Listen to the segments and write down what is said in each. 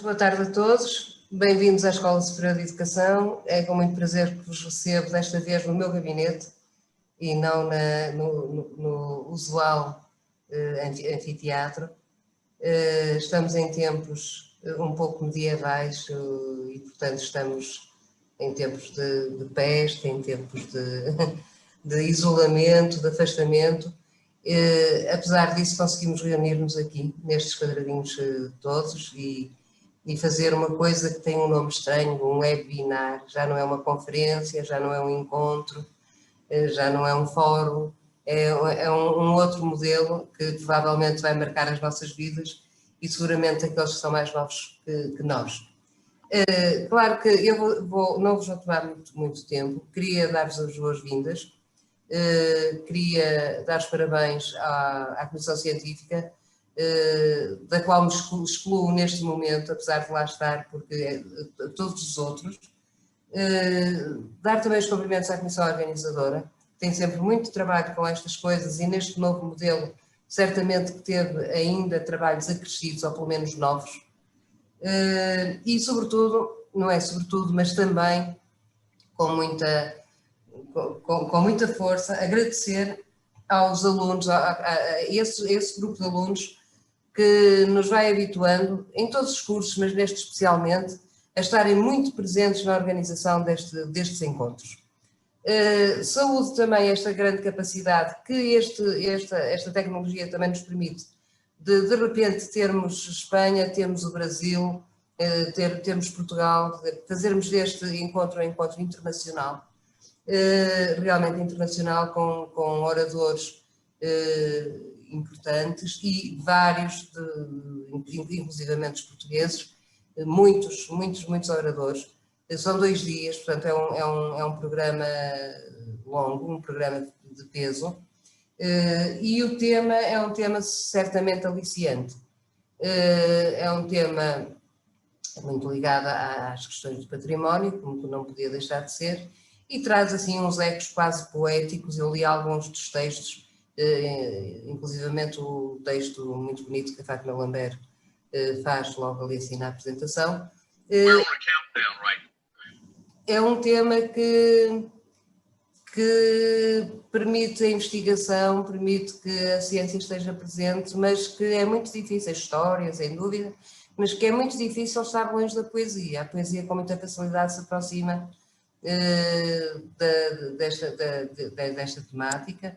Boa tarde a todos, bem-vindos à Escola Superior de Educação. É com muito prazer que vos recebo desta vez no meu gabinete e não no usual anfiteatro. Estamos em tempos um pouco medievais e, portanto, estamos em tempos de peste, em tempos de isolamento, de afastamento. Apesar disso, conseguimos reunir-nos aqui, nestes quadradinhos todos, e fazer uma coisa que tem um nome estranho, um webinar. Já não é uma conferência, já não é um encontro, já não é um fórum, é um outro modelo que provavelmente vai marcar as nossas vidas e seguramente aqueles que são mais novos que nós. Claro que eu não vos vou tomar muito tempo, queria dar-vos as boas-vindas, queria dar os parabéns à Comissão Científica, da qual me excluo neste momento, apesar de lá estar, porque todos os outros. Dar também os cumprimentos à Comissão Organizadora, que tem sempre muito trabalho com estas coisas e neste novo modelo certamente que teve ainda trabalhos acrescidos, ou pelo menos novos. E sobretudo, não é sobretudo, mas também com muita força, agradecer aos alunos, a esse grupo de alunos que nos vai habituando, em todos os cursos, mas neste especialmente, a estarem muito presentes na organização destes encontros. Saúde também esta grande capacidade que esta tecnologia também nos permite, de repente termos Espanha, termos o Brasil, termos Portugal, fazermos deste encontro um encontro internacional, realmente internacional, com oradores importantes e vários, inclusivamente os portugueses, muitos oradores. São 2 dias, portanto é um programa longo, um programa de peso, e o tema é um tema certamente aliciante. É um tema muito ligado às questões do património, como não podia deixar de ser, e traz assim uns ecos quase poéticos. Eu li alguns dos textos, inclusivamente o texto muito bonito que a Fátima Lambert faz logo ali assim na apresentação. É um tema que permite a investigação, permite que a ciência esteja presente, mas que é muito difícil, a história, sem dúvida, mas que é muito difícil estar longe da poesia. A poesia com muita facilidade se aproxima desta temática.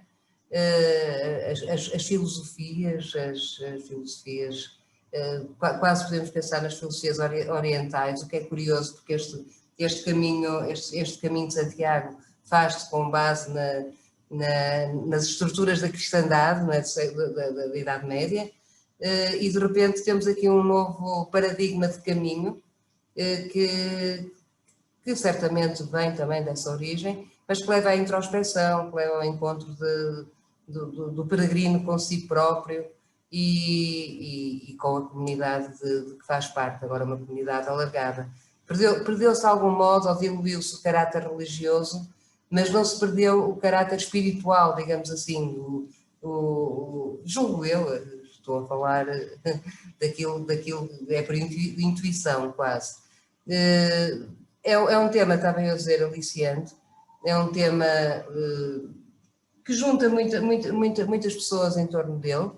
As filosofias, quase podemos pensar nas filosofias orientais, o que é curioso, porque este caminho de Santiago faz-se com base nas estruturas da cristandade, não é? da Idade Média, e de repente temos aqui um novo paradigma de caminho, que certamente vem também dessa origem, mas que leva à introspecção, que leva ao encontro do peregrino com si próprio e com a comunidade de que faz parte, agora uma comunidade alargada. Perdeu-se de algum modo, ou diluiu-se o caráter religioso, mas não se perdeu o caráter espiritual, digamos assim, julgo eu, estou a falar daquilo que é por intuição quase. É um tema, estava eu a dizer, aliciante, é um tema que junta muitas pessoas em torno dele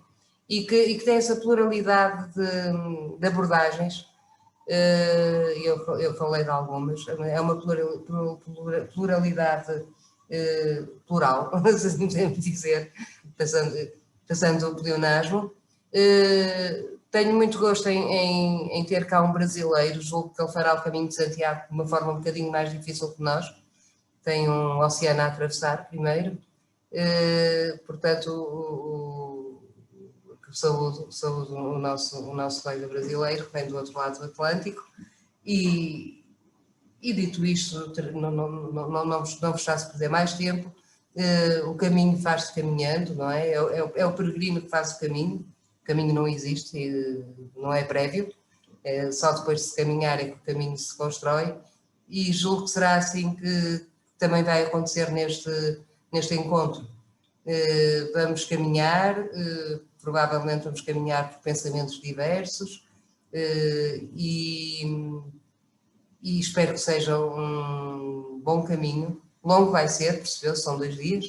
e que tem essa pluralidade de abordagens. Eu falei de algumas, é uma pluralidade plural, se assim podemos dizer, passando o pleonasmo. Tenho muito gosto em ter cá um brasileiro, julgo que ele fará o caminho de Santiago de uma forma um bocadinho mais difícil que nós, tem um oceano a atravessar primeiro, portanto saúdo o nosso colega brasileiro, que vem do outro lado do Atlântico, e dito isto, não vos faço perder mais tempo. O caminho faz-se caminhando, não é? É o peregrino que faz o caminho não existe, não é prévio, só depois de se caminhar é que o caminho se constrói, e julgo que será assim que também vai acontecer neste encontro. Vamos caminhar, provavelmente vamos caminhar por pensamentos diversos, e espero que seja um bom caminho. Longo vai ser, percebeu? São 2 dias,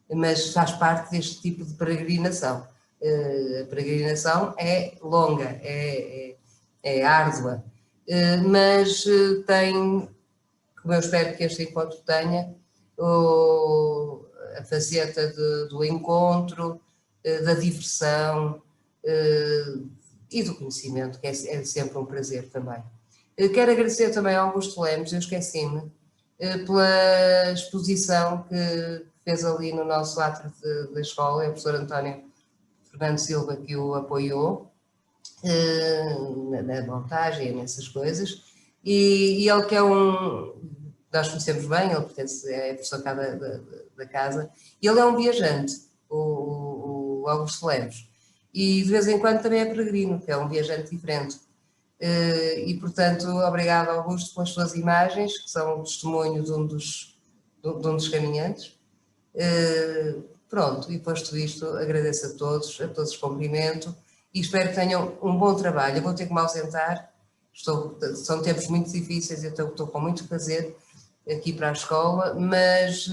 mas faz parte deste tipo de peregrinação. A peregrinação é longa, é árdua, mas tem, como eu espero que este encontro tenha, a faceta do encontro, da diversão e do conhecimento, que é sempre um prazer também. Quero agradecer também ao Augusto Lemos, eu esqueci-me, pela exposição que fez ali no nosso átrio da escola, é o professor António Fernando Silva que o apoiou na montagem, nessas coisas, e ele que é nós conhecemos bem, ele pertence, é professor cá da casa, e ele é um viajante, o Augusto Lemos, e de vez em quando também é peregrino, que é um viajante diferente. E, portanto, obrigado, Augusto, pelas suas imagens, que são o testemunho de um dos caminhantes. Pronto, e posto isto, agradeço a todos os cumprimento e espero que tenham um bom trabalho. Eu vou ter que me ausentar, são tempos muito difíceis, eu estou com muito prazer aqui para a escola, mas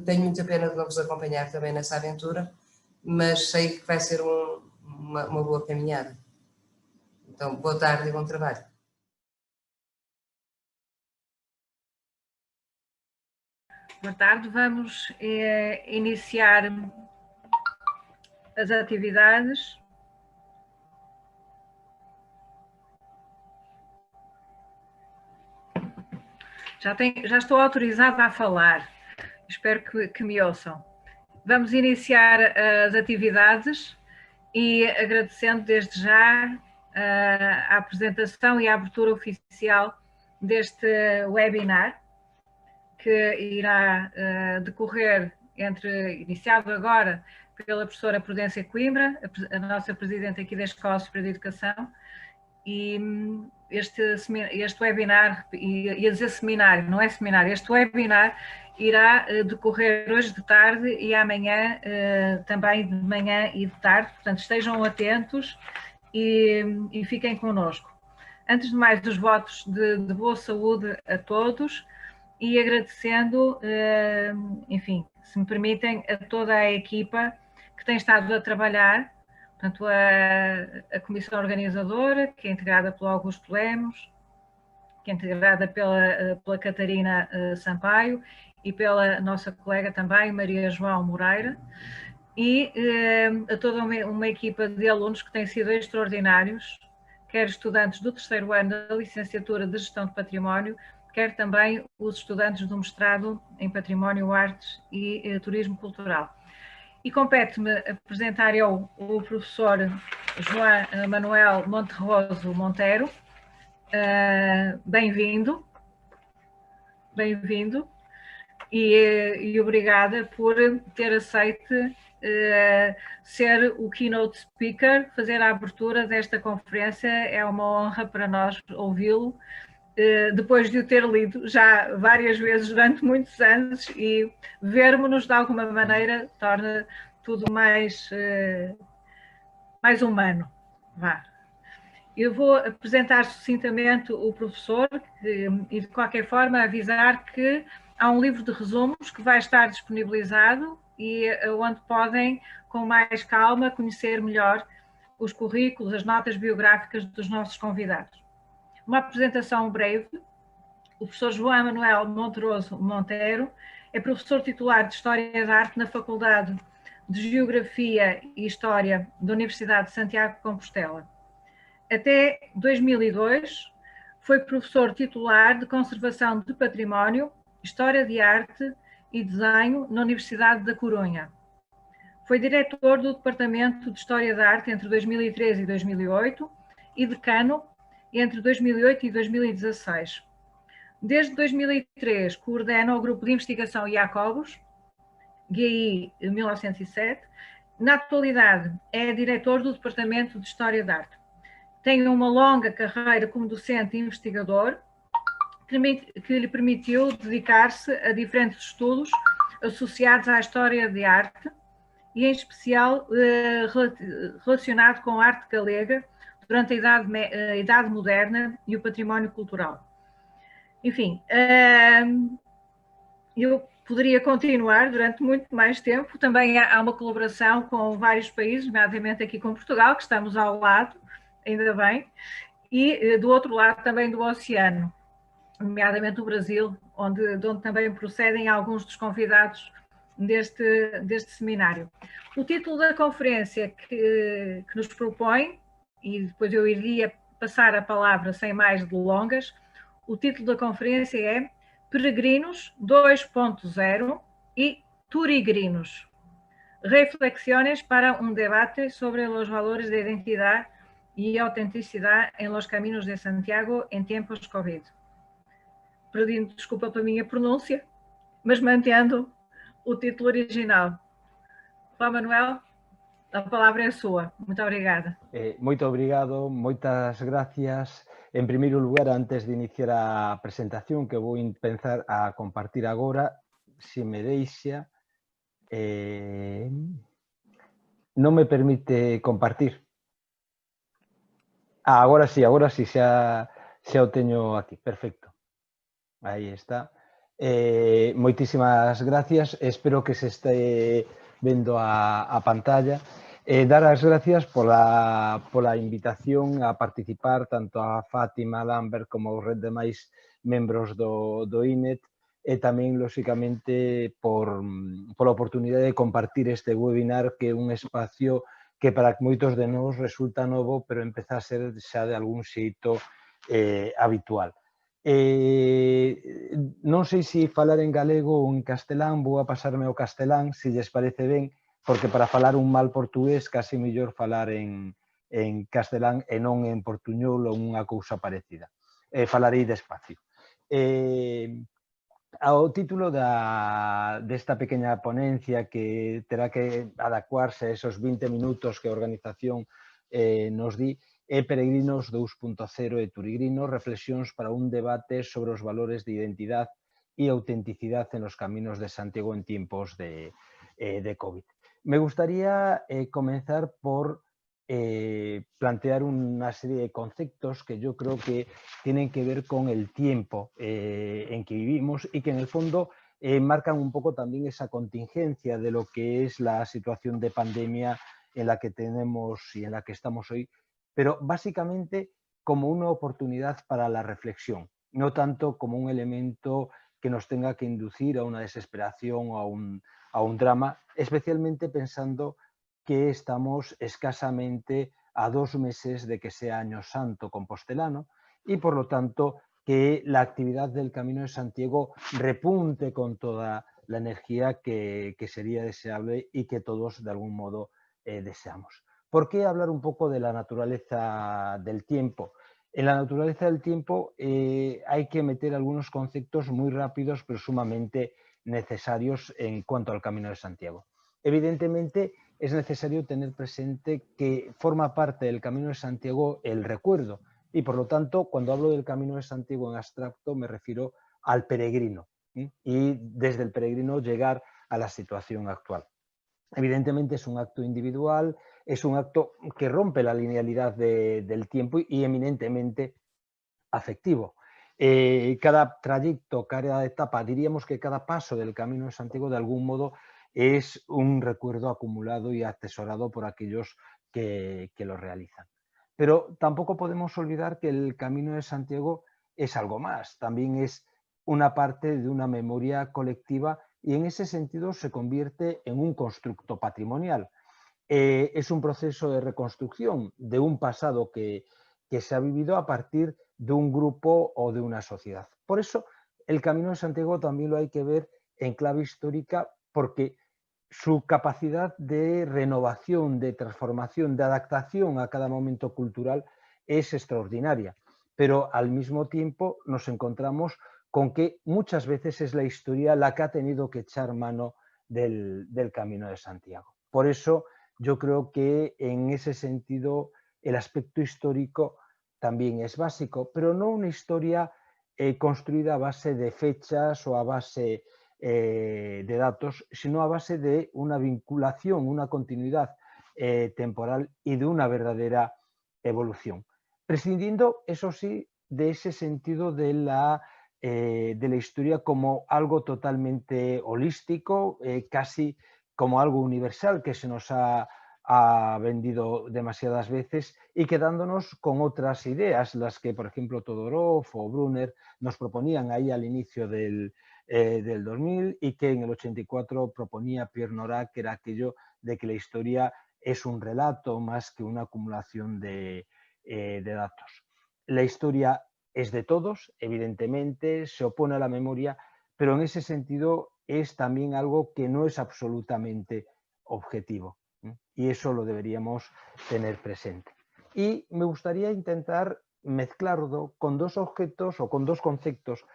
tenho muita pena de não vos acompanhar também nessa aventura, mas sei que vai ser uma boa caminhada. Então, boa tarde e bom trabalho. Boa tarde, vamos iniciar as atividades. Já estou autorizada a falar, espero que me ouçam. Vamos iniciar as atividades e agradecendo desde já a apresentação e a abertura oficial deste webinar, que irá decorrer iniciado agora pela professora Prudência Coimbra, a nossa presidente aqui da Escola Superior de Educação, e este webinar, ia dizer seminário, não é seminário, este webinar irá decorrer hoje de tarde e amanhã também de manhã e de tarde, portanto estejam atentos e fiquem connosco. Antes de mais, os votos de boa saúde a todos e agradecendo, enfim, se me permitem, a toda a equipa que tem estado a trabalhar, portanto a comissão organizadora, que é integrada pelo Augusto Lemos, que é integrada pela Catarina Sampaio e pela nossa colega também, Maria João Moreira, e a toda uma equipa de alunos que têm sido extraordinários, quer estudantes do 3º ano da licenciatura de Gestão de Património, quer também os estudantes do mestrado em Património, Artes e Turismo Cultural. E compete-me apresentar eu o professor João Manuel Monterroso Monteiro. Bem-vindo. Bem-vindo. E obrigada por ter aceito ser o keynote speaker, fazer a abertura desta conferência. É uma honra para nós ouvi-lo, depois de o ter lido já várias vezes durante muitos anos, e vermos-nos de alguma maneira torna tudo mais humano. Vá. Eu vou apresentar sucintamente o professor e de qualquer forma avisar que há um livro de resumos que vai estar disponibilizado e onde podem, com mais calma, conhecer melhor os currículos, as notas biográficas dos nossos convidados. Uma apresentação breve. O professor João Manuel Monterroso Monteiro é professor titular de História da Arte na Faculdade de Geografia e História da Universidade de Santiago de Compostela. Até 2002 foi professor titular de Conservação de Património, História de Arte e Desenho na Universidade da Coruña. Foi diretor do Departamento de História da Arte entre 2013 e 2008 e decano entre 2008 e 2016. Desde 2003 coordena o Grupo de Investigação Jacobus, GI 1907. Na atualidade é diretor do Departamento de História da Arte. Tem uma longa carreira como docente e investigador que lhe permitiu dedicar-se a diferentes estudos associados à história de arte e, em especial, relacionado com a arte galega, durante a Idade Moderna e o património cultural. Enfim, eu poderia continuar durante muito mais tempo. Também há uma colaboração com vários países, nomeadamente aqui com Portugal, que estamos ao lado, ainda bem, e do outro lado também do oceano, nomeadamente o Brasil, de onde também procedem alguns dos convidados deste seminário. O título da conferência que nos propõe, e depois eu iria passar a palavra sem mais delongas, o título da conferência é Peregrinos 2.0 e Turigrinos. Reflexiones para un debate sobre los valores de identidad y autenticidad en los caminos de Santiago en tiempos Covid. Pedindo desculpa pela minha pronúncia, mas mantendo o título original. Juan Manuel, a palavra é sua. Muito obrigada. Moito obrigado, moitas gracias. En primeiro lugar, antes de iniciar a presentación, que vou empezar a compartir agora, se me deixa, non me permite compartir. Agora sí, xa o teño aquí, perfecto. Aí está. Moitísimas gracias, espero que se este vendo a pantalla. Dar as gracias pola invitación a participar tanto a Fátima, Lambert como os demais membros do INET e tamén, lóxicamente, pola oportunidade de compartir este webinar, que é un espacio que para moitos de nós resulta novo, pero empeza a ser xa de algún xeito habitual. Non sei se falar en galego ou en castelán, vou a pasarme ao castelán, se lles parece ben, porque para falar un mal portugués casi mellor falar en castelán e non en portuñol ou unha cousa parecida. Falarei despacio. Ao título desta pequena ponencia que terá que adecuarse a esos 20 minutos que a organización nos di, é Peregrinos 2.0 e Turigrinos, reflexións para un debate sobre os valores de identidade e autenticidade en os caminos de Santiago en tiempos de COVID. Me gustaría comenzar por plantear una serie de conceptos que yo creo que tienen que ver con el tiempo en que vivimos y que en el fondo marcan un poco también esa contingencia de lo que es la situación de pandemia en la que tenemos y en la que estamos hoy, pero básicamente como una oportunidad para la reflexión, no tanto como un elemento que nos tenga que inducir a una desesperación o a un drama, especialmente pensando que estamos escasamente a 2 meses de que sea Año Santo compostelano y, por lo tanto, que la actividad del Camino de Santiago repunte con toda la energía que sería deseable y que todos, de algún modo, deseamos. ¿Por qué hablar un poco de la naturaleza del tiempo? En la naturaleza del tiempo hay que meter algunos conceptos muy rápidos, pero sumamente necesarios en cuanto al Camino de Santiago. Evidentemente, es necesario tener presente que forma parte del Camino de Santiago el recuerdo y, por lo tanto, cuando hablo del Camino de Santiago en abstracto me refiero al peregrino y desde el peregrino llegar a la situación actual. Evidentemente es un acto individual, es un acto que rompe la linealidad del tiempo y eminentemente afectivo. Cada trayecto, cada etapa, diríamos que cada paso del Camino de Santiago de algún modo es un recuerdo acumulado y atesorado por aquellos que lo realizan. Pero tampoco podemos olvidar que el Camino de Santiago es algo más, también es una parte de una memoria colectiva y en ese sentido se convierte en un constructo patrimonial. Es un proceso de reconstrucción de un pasado que se ha vivido a partir de un grupo o de una sociedad. Por eso el Camino de Santiago también lo hay que ver en clave histórica porque su capacidad de renovación, de transformación, de adaptación a cada momento cultural es extraordinaria. Pero al mismo tiempo nos encontramos con que muchas veces es la historia la que ha tenido que echar mano del Camino de Santiago. Por eso yo creo que en ese sentido el aspecto histórico también es básico, pero no una historia construida a base de fechas o a base de datos, sino a base de una vinculación, una continuidad temporal y de una verdadera evolución, prescindiendo, eso sí, de ese sentido de la historia como algo totalmente holístico, casi como algo universal que se nos ha vendido demasiadas veces, y quedándonos con otras ideas, las que, por ejemplo, Todorov o Brunner nos proponían ahí al inicio del 2000, y que en el 84 proponía Pierre Nora, que era aquello de que la historia es un relato más que una acumulación de datos. La historia es de todos, evidentemente, se opone a la memoria, pero en ese sentido es también algo que no es absolutamente objetivo, y eso lo deberíamos tener presente. Y me gustaría intentar mezclarlo con dos objetos o con dos conceptos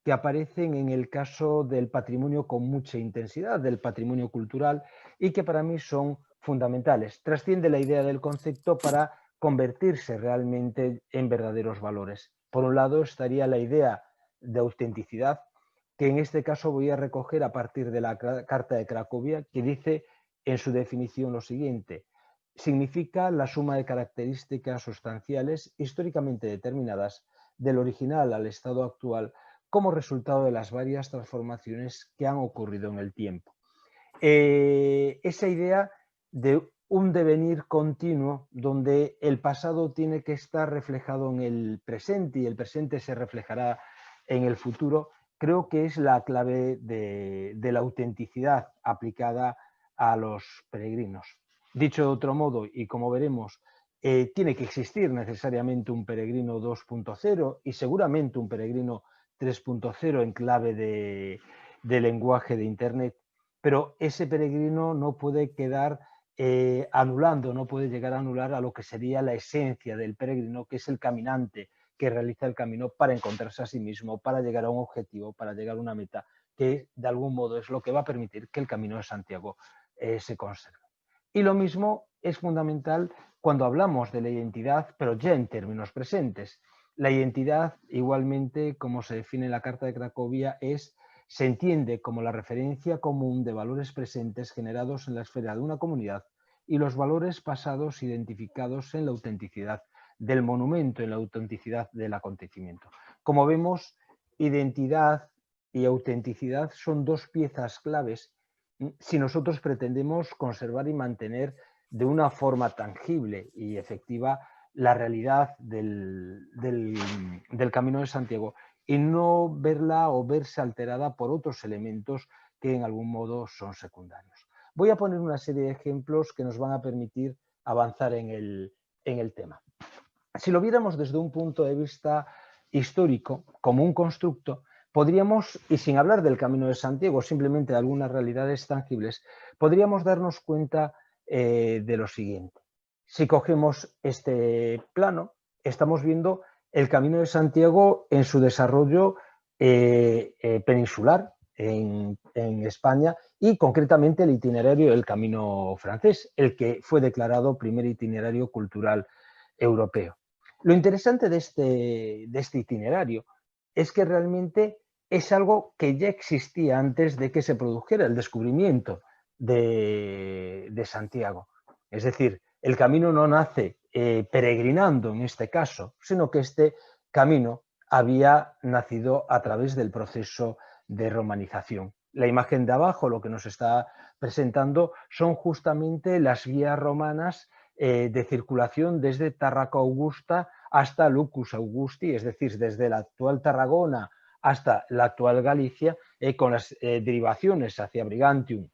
que aparecen en el caso del patrimonio con mucha intensidad, del patrimonio cultural, y que para mí son fundamentales. Trasciende la idea del concepto para convertirse realmente en verdaderos valores. Por un lado estaría la idea de autenticidad, que en este caso voy a recoger a partir de la Carta de Cracovia, que dice en su definición lo siguiente: significa la suma de características sustanciales históricamente determinadas del original al estado actual como resultado de las varias transformaciones que han ocurrido en el tiempo. Esa idea de un devenir continuo donde el pasado tiene que estar reflejado en el presente y el presente se reflejará en el futuro, creo que es la clave de la autenticidad aplicada a los peregrinos. Dicho de otro modo, y como veremos, tiene que existir necesariamente un peregrino 2.0 y seguramente un peregrino 3.0 en clave de lenguaje de Internet, pero ese peregrino no puede quedar anulando, no puede llegar a anular a lo que sería la esencia del peregrino, que es el caminante que realiza el camino para encontrarse a sí mismo, para llegar a un objetivo, para llegar a una meta, que de algún modo es lo que va a permitir que el Camino de Santiago se conserve. Y lo mismo es fundamental cuando hablamos de la identidad, pero ya en términos presentes. La identidad, igualmente, como se define en la Carta de Cracovia, se entiende como la referencia común de valores presentes generados en la esfera de una comunidad y los valores pasados identificados en la autenticidad del monumento, en la autenticidad del acontecimiento. Como vemos, identidad y autenticidad son dos piezas claves si nosotros pretendemos conservar y mantener de una forma tangible y efectiva la realidad del Camino de Santiago, y no verla o verse alterada por otros elementos que en algún modo son secundarios. Voy a poner una serie de ejemplos que nos van a permitir avanzar en el tema. Si lo viéramos desde un punto de vista histórico, como un constructo, podríamos, y sin hablar del Camino de Santiago, simplemente de algunas realidades tangibles, podríamos darnos cuenta de lo siguiente. Si cogemos este plano, estamos viendo el Camino de Santiago en su desarrollo peninsular en España, y concretamente el itinerario del Camino francés, el que fue declarado primer itinerario cultural europeo. Lo interesante de este itinerario es que realmente es algo que ya existía antes de que se produjera el descubrimiento de Santiago. Es decir, el camino no nace peregrinando en este caso, sino que este camino había nacido a través del proceso de romanización. La imagen de abajo, lo que nos está presentando, son justamente las vías romanas de circulación desde Tarraco Augusta hasta Lucus Augusti, es decir, desde la actual Tarragona hasta la actual Galicia, con las derivaciones hacia Brigantium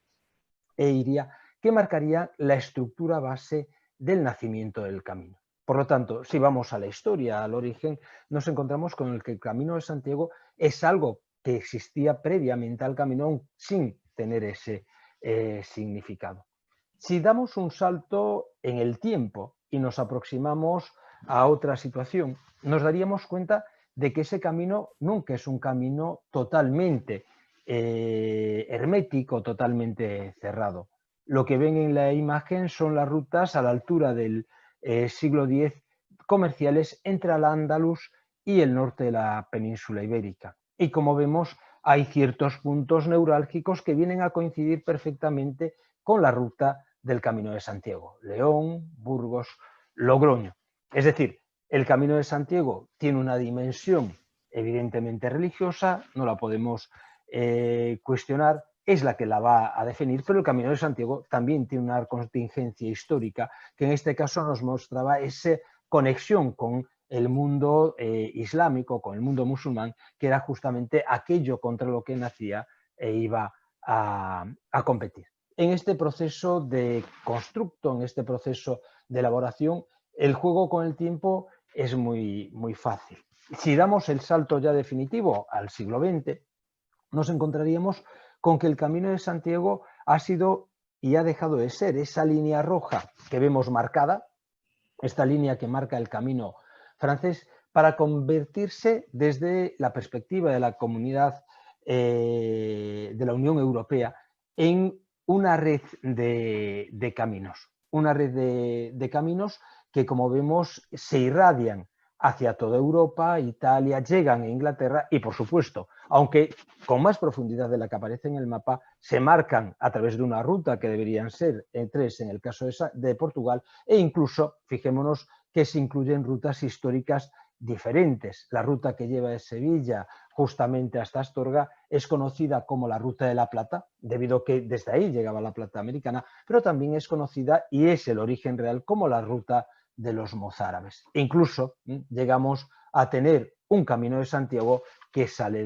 e Iria, que marcaría la estructura base del nacimiento del camino. Por lo tanto, si vamos a la historia, al origen, nos encontramos con el que el Camino de Santiago es algo que existía previamente al camino sin tener ese significado. Si damos un salto en el tiempo y nos aproximamos a otra situación, nos daríamos cuenta de que ese camino nunca es un camino totalmente hermético, totalmente cerrado. Lo que ven en la imagen son las rutas a la altura del siglo X comerciales entre Al-Ándalus y el norte de la península ibérica. Y como vemos, hay ciertos puntos neurálgicos que vienen a coincidir perfectamente con la ruta del Camino de Santiago: León, Burgos, Logroño. Es decir, el Camino de Santiago tiene una dimensión evidentemente religiosa, no la podemos cuestionar, es la que la va a definir, pero el Camino de Santiago también tiene una contingencia histórica que en este caso nos mostraba esa conexión con el mundo islámico, con el mundo musulmán, que era justamente aquello contra lo que nacía e iba a competir. En este proceso de constructo, en este proceso de elaboración, el juego con el tiempo es muy fácil. Si damos el salto ya definitivo al siglo XX, nos encontraríamos con que el Camino de Santiago ha sido y ha dejado de ser esa línea roja que vemos marcada, esta línea que marca el camino francés, para convertirse desde la perspectiva de la comunidad de la Unión Europea en una red de caminos. Una red de caminos que, como vemos, se irradian hacia toda Europa, Italia, llegan a Inglaterra y, por supuesto, aunque con más profundidad de la que aparece en el mapa, se marcan a través de una ruta que deberían ser 3 en el caso de Portugal e incluso, fijémonos, que se incluyen rutas históricas diferentes. La ruta que lleva de Sevilla justamente hasta Astorga es conocida como la Ruta de la Plata, debido a que desde ahí llegaba la plata americana, pero también es conocida y es el origen real como la Ruta de los mozárabes. E incluso llegamos a tener un Camino de Santiago que sale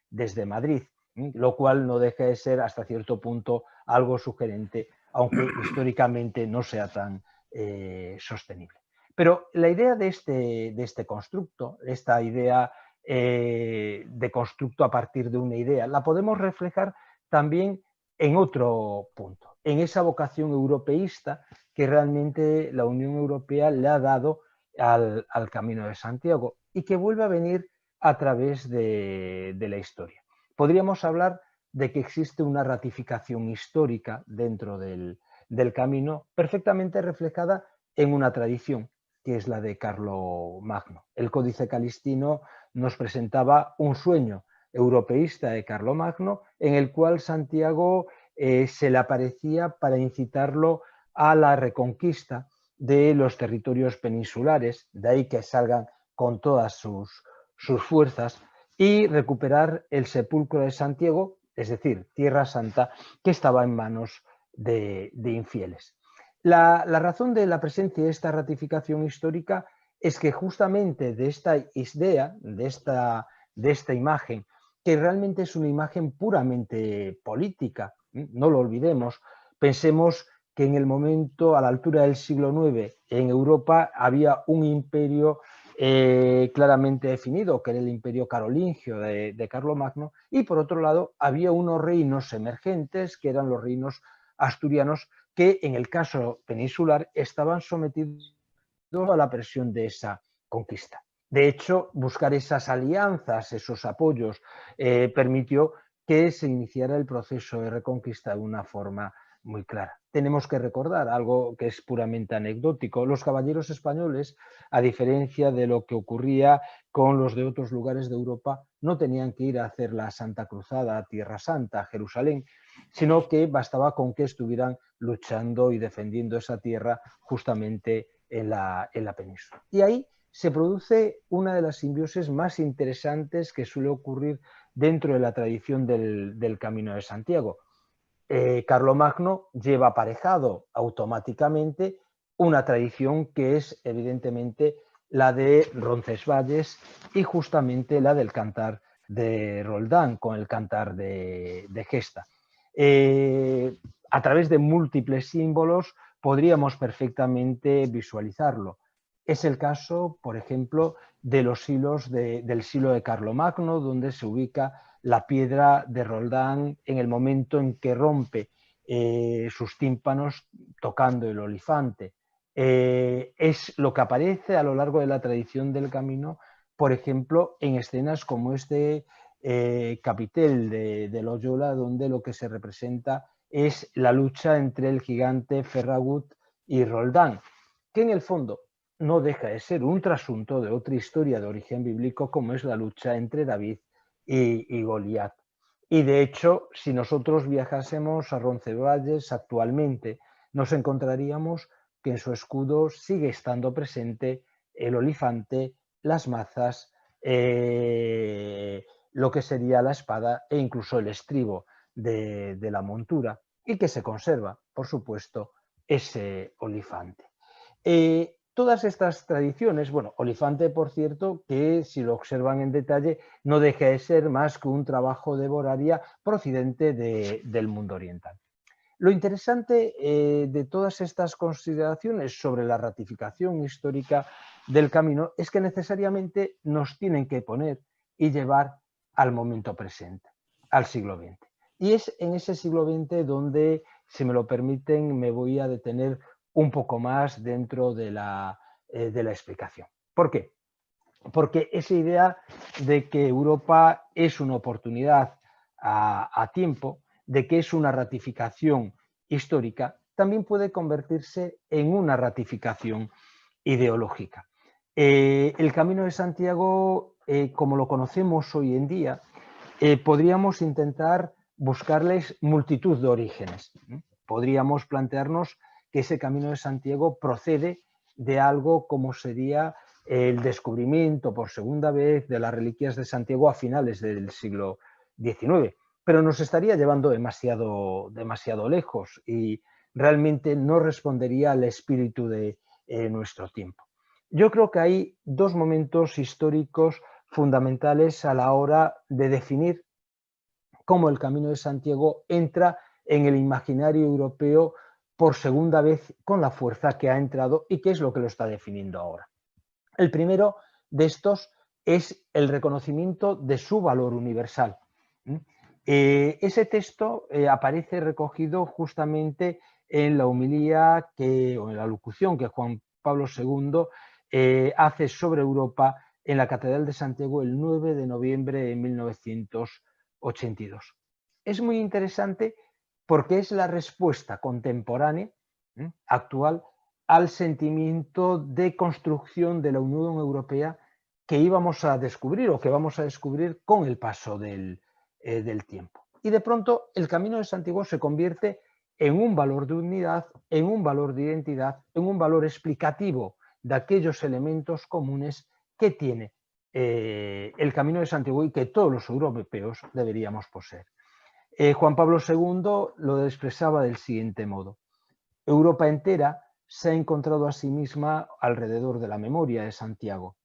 desde Madrid, lo cual no deja de ser hasta cierto punto algo sugerente, aunque históricamente no sea tan sostenible. Pero la idea de este constructo, esta idea de constructo a partir de una idea, la podemos reflejar también en otro punto, en esa vocación europeísta que realmente la Unión Europea le ha dado al Camino de Santiago y que vuelve a venir a través de la historia. Podríamos hablar de que existe una ratificación histórica dentro del camino, perfectamente reflejada en una tradición, que es la de Carlomagno. El Códice Calistino nos presentaba un sueño europeísta de Carlomagno, en el cual Santiago se le aparecía para incitarlo a la reconquista de los territorios peninsulares, de ahí que salgan con todas sus fuerzas, y recuperar el sepulcro de Santiago, es decir, Tierra Santa, que estaba en manos de infieles. La razón de la presencia de esta ratificación histórica es que justamente de esta idea, de esta imagen, que realmente es una imagen puramente política, no lo olvidemos, pensemos que en el momento, a la altura del siglo IX, en Europa había un imperio claramente definido, que era el imperio carolingio de Carlomagno, y por otro lado había unos reinos emergentes, que eran los reinos asturianos, que en el caso peninsular estaban sometidos a la presión de esa conquista. De hecho, buscar esas alianzas, esos apoyos, permitió que se iniciara el proceso de reconquista de una forma muy clara. Tenemos que recordar algo que es puramente anecdótico. Los caballeros españoles, a diferencia de lo que ocurría con los de otros lugares de Europa, no tenían que ir a hacer la Santa Cruzada a Tierra Santa, a Jerusalén, sino que bastaba con que estuvieran luchando y defendiendo esa tierra justamente en la península. Y ahí se produce una de las simbiosis más interesantes que suele ocurrir dentro de la tradición del Camino de Santiago. Carlomagno lleva aparejado automáticamente una tradición que es evidentemente la de Roncesvalles y justamente la del cantar de Roldán con el cantar de Gesta. A través de múltiples símbolos podríamos perfectamente visualizarlo. Es el caso, por ejemplo, de los hilos del silo de Carlomagno, donde se ubica la piedra de Roldán en el momento en que rompe sus tímpanos tocando el olifante. Es lo que aparece a lo largo de la tradición del camino, por ejemplo, en escenas como este capitel de Loyola, donde lo que se representa es la lucha entre el gigante Ferragut y Roldán, que en el fondo no deja de ser un trasunto de otra historia de origen bíblico, como es la lucha entre David y Goliat. Y de hecho, si nosotros viajásemos a Roncesvalles actualmente, nos encontraríamos que en su escudo sigue estando presente el olifante, las mazas, lo que sería la espada e incluso el estribo de la montura, y que se conserva, por supuesto, ese olifante. Todas estas tradiciones, bueno, olifante, por cierto, que si lo observan en detalle, no deja de ser más que un trabajo de Boraria procedente del mundo oriental. Lo interesante de todas estas consideraciones sobre la ratificación histórica del camino es que necesariamente nos tienen que poner y llevar al momento presente, al siglo XX. Y es en ese siglo XX donde, si me lo permiten, me voy a detener un poco más dentro de la explicación. ¿Por qué? Porque esa idea de que Europa es una oportunidad a tiempo, de que es una ratificación histórica, también puede convertirse en una ratificación ideológica. El Camino de Santiago, como lo conocemos hoy en día, podríamos intentar buscarles multitud de orígenes. Podríamos plantearnos que ese Camino de Santiago procede de algo como sería el descubrimiento por segunda vez de las reliquias de Santiago a finales del siglo XIX, pero nos estaría llevando demasiado lejos y realmente no respondería al espíritu de nuestro tiempo. Yo creo que hay dos momentos históricos fundamentales a la hora de definir cómo el Camino de Santiago entra en el imaginario europeo por segunda vez con la fuerza que ha entrado y qué es lo que lo está definiendo ahora. El primero de estos es el reconocimiento de su valor universal. Ese texto aparece recogido justamente en la homilía o en la locución que Juan Pablo II hace sobre Europa en la Catedral de Santiago el 9 de noviembre de 1982. Es muy interesante porque es la respuesta contemporánea, actual, al sentimiento de construcción de la Unión Europea que íbamos a descubrir o que vamos a descubrir con el paso del tiempo. Y de pronto el Camino de Santiago se convierte en un valor de unidad, en un valor de identidad, en un valor explicativo de aquellos elementos comunes que tiene el Camino de Santiago y que todos los europeos deberíamos poseer. Juan Pablo II lo expresaba del siguiente modo: Europa entera se ha encontrado a sí misma alrededor de la memoria de Santiago,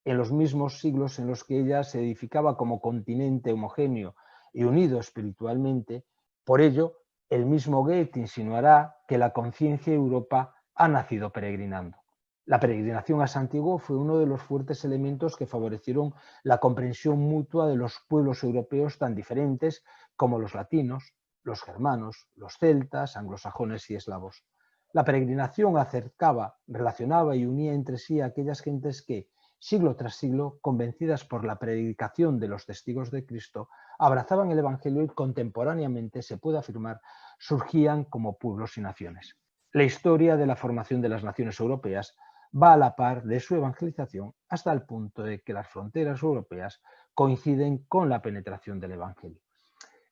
en los mismos siglos en los que ella se edificaba como continente homogéneo y unido espiritualmente. Por ello, el mismo Goethe insinuará que la conciencia de Europa ha nacido peregrinando. La peregrinación a Santiago fue uno de los fuertes elementos que favorecieron la comprensión mutua de los pueblos europeos tan diferentes como los latinos, los germanos, los celtas, anglosajones y eslavos. La peregrinación acercaba, relacionaba y unía entre sí a aquellas gentes que, siglo tras siglo, convencidas por la predicación de los testigos de Cristo, abrazaban el Evangelio y contemporáneamente, se puede afirmar, surgían como pueblos y naciones. La historia de la formación de las naciones europeas va a la par de su evangelización hasta el punto de que las fronteras europeas coinciden con la penetración del Evangelio.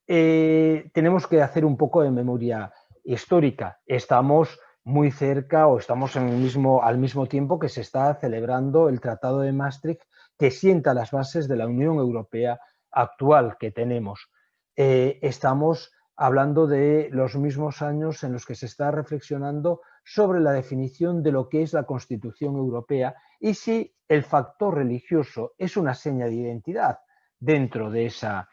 Tenemos que hacer un poco de memoria histórica. Estamos muy cerca o estamos al mismo tiempo que se está celebrando el Tratado de Maastricht, que sienta las bases de la Unión Europea actual que tenemos. Estamos hablando de los mismos años en los que se está reflexionando sobre la definición de lo que es la Constitución Europea y si el factor religioso es una seña de identidad dentro de esa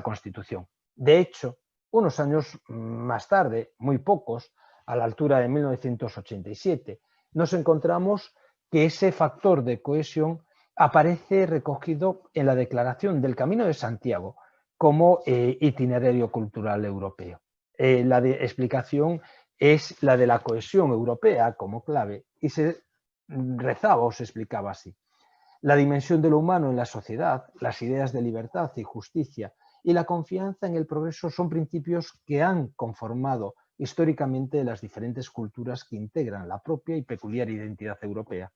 Constitución. De hecho, unos años más tarde, muy pocos, a la altura de 1987, nos encontramos que ese factor de cohesión aparece recogido en la Declaración del Camino de Santiago como itinerario cultural europeo. La explicación es la de la cohesión europea como clave y se rezaba o se explicaba así: la dimensión de lo humano en la sociedad, las ideas de libertad y justicia y la confianza en el progreso son principios que han conformado históricamente las diferentes culturas que integran la propia y peculiar identidad europea.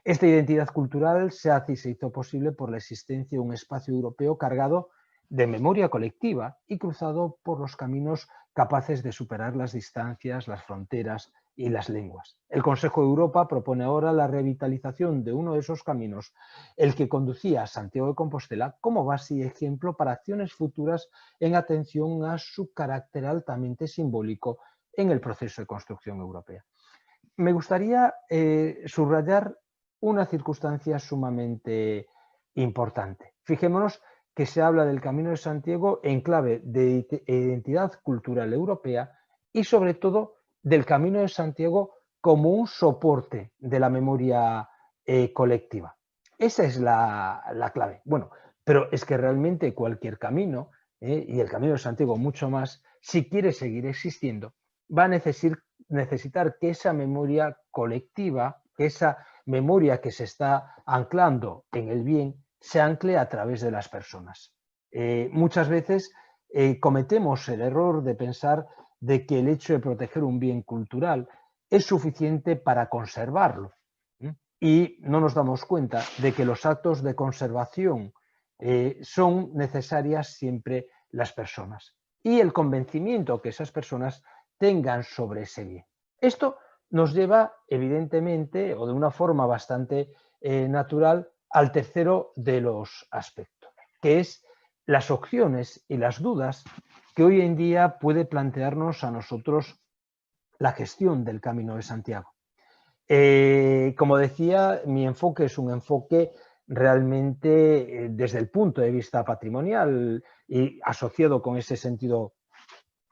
Esta identidad cultural se hace y se hizo posible por la existencia de un espacio europeo cargado de memoria colectiva y cruzado por los caminos capaces de superar las distancias, las fronteras y las lenguas. El Consejo de Europa propone ahora la revitalización de uno de esos caminos, el que conducía a Santiago de Compostela, como base y ejemplo para acciones futuras en atención a su carácter altamente simbólico en el proceso de construcción europea. Me gustaría subrayar una circunstancia sumamente importante. Fijémonos que se habla del Camino de Santiago en clave de identidad cultural europea y sobre todo del Camino de Santiago como un soporte de la memoria colectiva. Esa es la clave. Bueno, pero es que realmente cualquier camino, y el Camino de Santiago mucho más, si quiere seguir existiendo, va a necesitar que esa memoria colectiva, que esa memoria que se está anclando en el bien, se ancle a través de las personas. Muchas veces cometemos el error de pensar de que el hecho de proteger un bien cultural es suficiente para conservarlo. Y no nos damos cuenta de que los actos de conservación son necesarias siempre las personas y el convencimiento que esas personas tengan sobre ese bien. Esto nos lleva, evidentemente, o de una forma bastante natural, al tercero de los aspectos, que es las opciones y las dudas que hoy en día puede plantearnos a nosotros la gestión del Camino de Santiago. Como decía, mi enfoque es un enfoque realmente desde el punto de vista patrimonial y asociado con ese sentido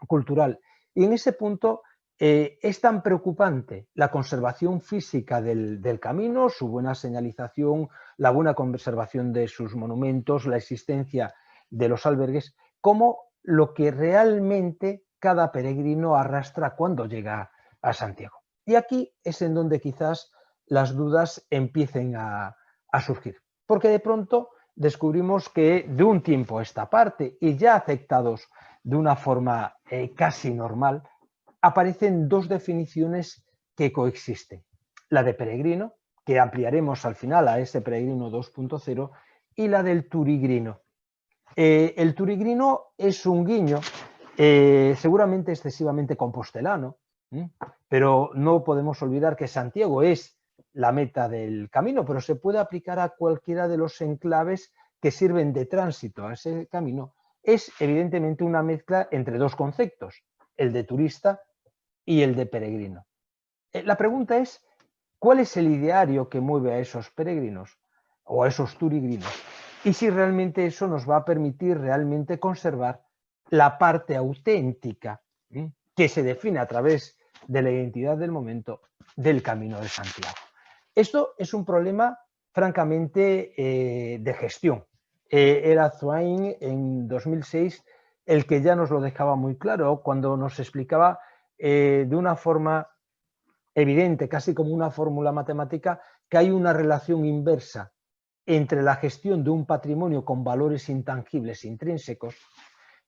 cultural. Y en ese punto es tan preocupante la conservación física del camino, su buena señalización, la buena conservación de sus monumentos, la existencia de los albergues, como lo que realmente cada peregrino arrastra cuando llega a Santiago. Y aquí es en donde quizás las dudas empiecen a surgir, porque de pronto descubrimos que de un tiempo a esta parte, y ya aceptados de una forma casi normal, aparecen dos definiciones que coexisten. La de peregrino, que ampliaremos al final a ese peregrino 2.0, y la del turigrino. El turigrino es un guiño seguramente excesivamente compostelano, pero no podemos olvidar que Santiago es la meta del camino, pero se puede aplicar a cualquiera de los enclaves que sirven de tránsito a ese camino. Es evidentemente una mezcla entre dos conceptos, el de turista y el de peregrino. La pregunta es, ¿cuál es el ideario que mueve a esos peregrinos o a esos turigrinos? Y si realmente eso nos va a permitir realmente conservar la parte auténtica que se define a través de la identidad del momento del Camino de Santiago. Esto es un problema francamente de gestión. Era Zweig en 2006 el que ya nos lo dejaba muy claro cuando nos explicaba de una forma evidente, casi como una fórmula matemática, que hay una relación inversa entre la gestión de un patrimonio con valores intangibles intrínsecos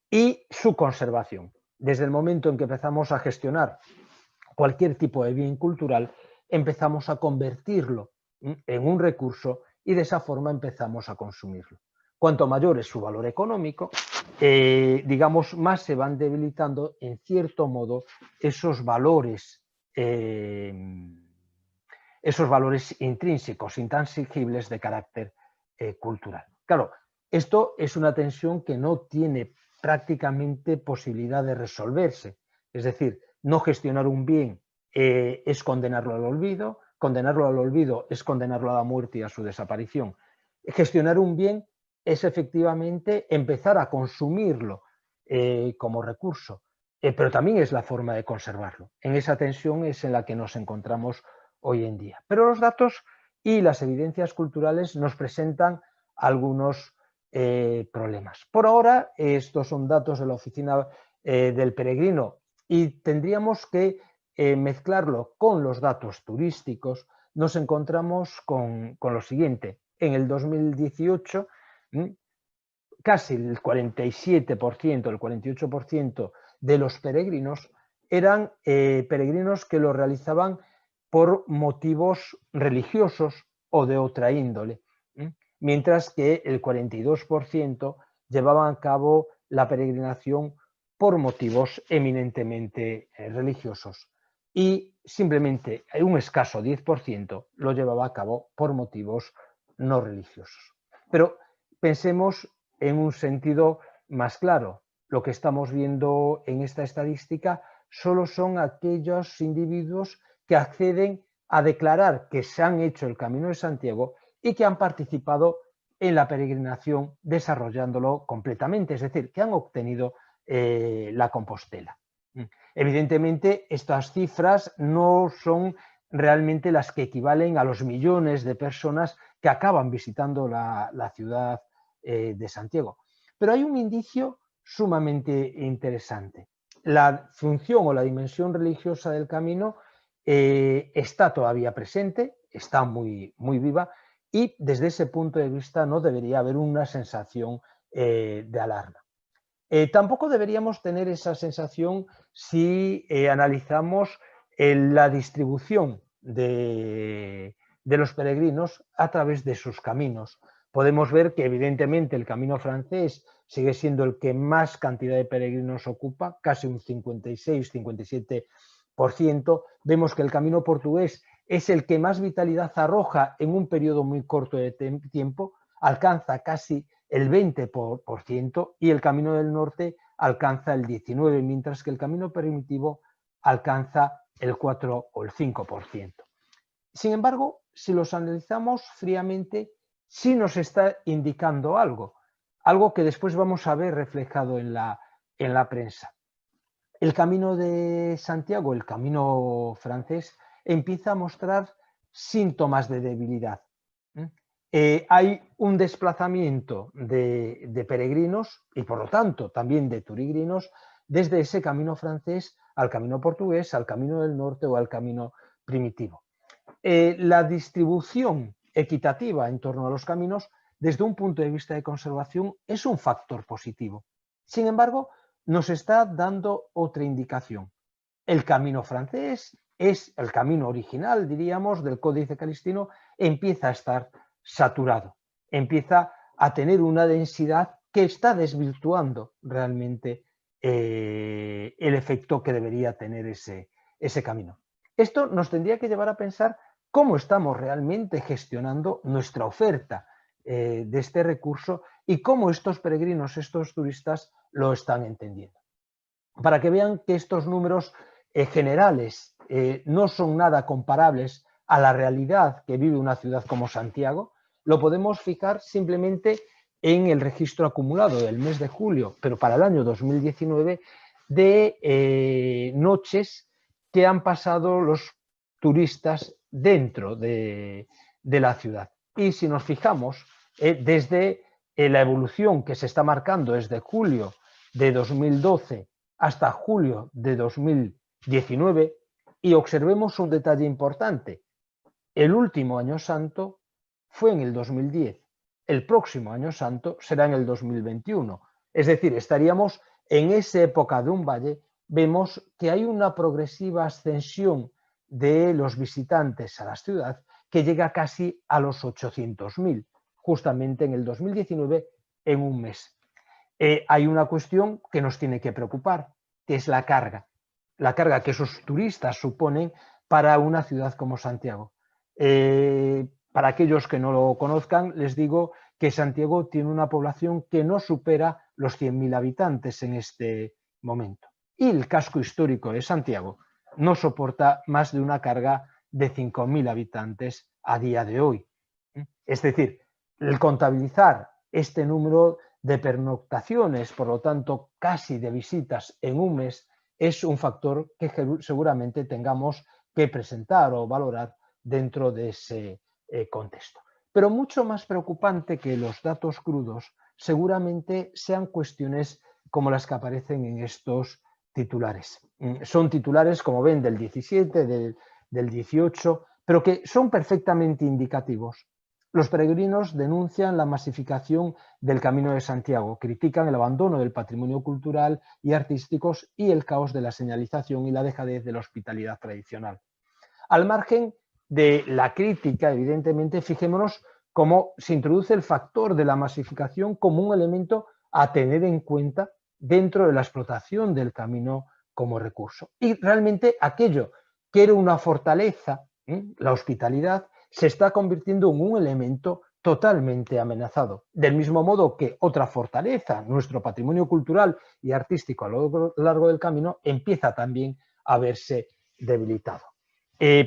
y su conservación. Desde el momento en que empezamos a gestionar cualquier tipo de bien cultural, empezamos a convertirlo en un recurso y de esa forma empezamos a consumirlo. Cuanto mayor es su valor económico, digamos, más se van debilitando en cierto modo esos valores intrínsecos, intangibles de carácter cultural. Claro, esto es una tensión que no tiene prácticamente posibilidad de resolverse. Es decir, no gestionar un bien es condenarlo al olvido es condenarlo a la muerte y a su desaparición. Gestionar un bien es efectivamente empezar a consumirlo como recurso, pero también es la forma de conservarlo. En esa tensión es en la que nos encontramos hoy en día. Pero los datos y las evidencias culturales nos presentan algunos problemas. Por ahora, estos son datos de la Oficina del Peregrino y tendríamos que mezclarlo con los datos turísticos. Nos encontramos con lo siguiente. En el 2018, casi el 47%, el 48% de los peregrinos eran peregrinos que lo realizaban por motivos religiosos o de otra índole, mientras que el 42% llevaban a cabo la peregrinación por motivos eminentemente religiosos. Y simplemente un escaso 10% lo llevaba a cabo por motivos no religiosos. Pero pensemos en un sentido más claro. Lo que estamos viendo en esta estadística solo son aquellos individuos que acceden a declarar que se han hecho el Camino de Santiago y que han participado en la peregrinación desarrollándolo completamente, es decir, que han obtenido la Compostela. Evidentemente, estas cifras no son realmente las que equivalen a los millones de personas que acaban visitando la ciudad de Santiago. Pero hay un indicio sumamente interesante. La función o la dimensión religiosa del camino está todavía presente, está muy viva, y desde ese punto de vista no debería haber una sensación de alarma. Tampoco deberíamos tener esa sensación si analizamos la distribución de los peregrinos a través de sus caminos. Podemos ver que evidentemente el camino francés sigue siendo el que más cantidad de peregrinos ocupa, casi un 56-57%. Vemos que el camino portugués es el que más vitalidad arroja en un periodo muy corto de tiempo, alcanza casi el 20%, y el camino del norte alcanza el 19%, mientras que el camino primitivo alcanza el 4 o el 5%. Sin embargo, si los analizamos fríamente, sí nos está indicando algo que después vamos a ver reflejado en la prensa. El camino de Santiago, el camino francés, empieza a mostrar síntomas de debilidad. Hay un desplazamiento de peregrinos y, por lo tanto, también de turígrinos desde ese camino francés al camino portugués, al camino del norte o al camino primitivo. La distribución equitativa en torno a los caminos, desde un punto de vista de conservación, es un factor positivo. Sin embargo, nos está dando otra indicación. El camino francés es el camino original, diríamos, del Códice Calixtino, empieza a estar saturado, empieza a tener una densidad que está desvirtuando realmente el efecto que debería tener ese camino. Esto nos tendría que llevar a pensar cómo estamos realmente gestionando nuestra oferta de este recurso y cómo estos peregrinos, estos turistas, lo están entendiendo. Para que vean que estos números generales no son nada comparables a la realidad que vive una ciudad como Santiago, lo podemos fijar simplemente en el registro acumulado del mes de julio, pero para el año 2019, de noches que han pasado los turistas dentro de la ciudad. Y si nos fijamos, desde la evolución que se está marcando desde julio de 2012 hasta julio de 2019, y observemos un detalle importante: el último año santo fue en el 2010, el próximo año santo será en el 2021, es decir, estaríamos en esa época de un valle. Vemos que hay una progresiva ascensión de los visitantes a la ciudad que llega casi a los 800.000, justamente en el 2019, en un mes. Hay una cuestión que nos tiene que preocupar, que es la carga que esos turistas suponen para una ciudad como Santiago. Para aquellos que no lo conozcan, les digo que Santiago tiene una población que no supera los 100.000 habitantes en este momento. Y el casco histórico de Santiago no soporta más de una carga de 5.000 habitantes a día de hoy. Es decir, el contabilizar este número de pernoctaciones, por lo tanto casi de visitas en un mes, es un factor que seguramente tengamos que presentar o valorar dentro de ese contexto. Pero mucho más preocupante que los datos crudos seguramente sean cuestiones como las que aparecen en estos titulares. Son titulares, como ven, del 17, del 18, pero que son perfectamente indicativos. Los peregrinos denuncian la masificación del Camino de Santiago, critican el abandono del patrimonio cultural y artístico y el caos de la señalización y la dejadez de la hospitalidad tradicional. Al margen de la crítica, evidentemente, fijémonos cómo se introduce el factor de la masificación como un elemento a tener en cuenta dentro de la explotación del camino como recurso. Y realmente aquello que era una fortaleza, la hospitalidad, se está convirtiendo en un elemento totalmente amenazado. Del mismo modo que otra fortaleza, nuestro patrimonio cultural y artístico a lo largo del camino, empieza también a verse debilitado.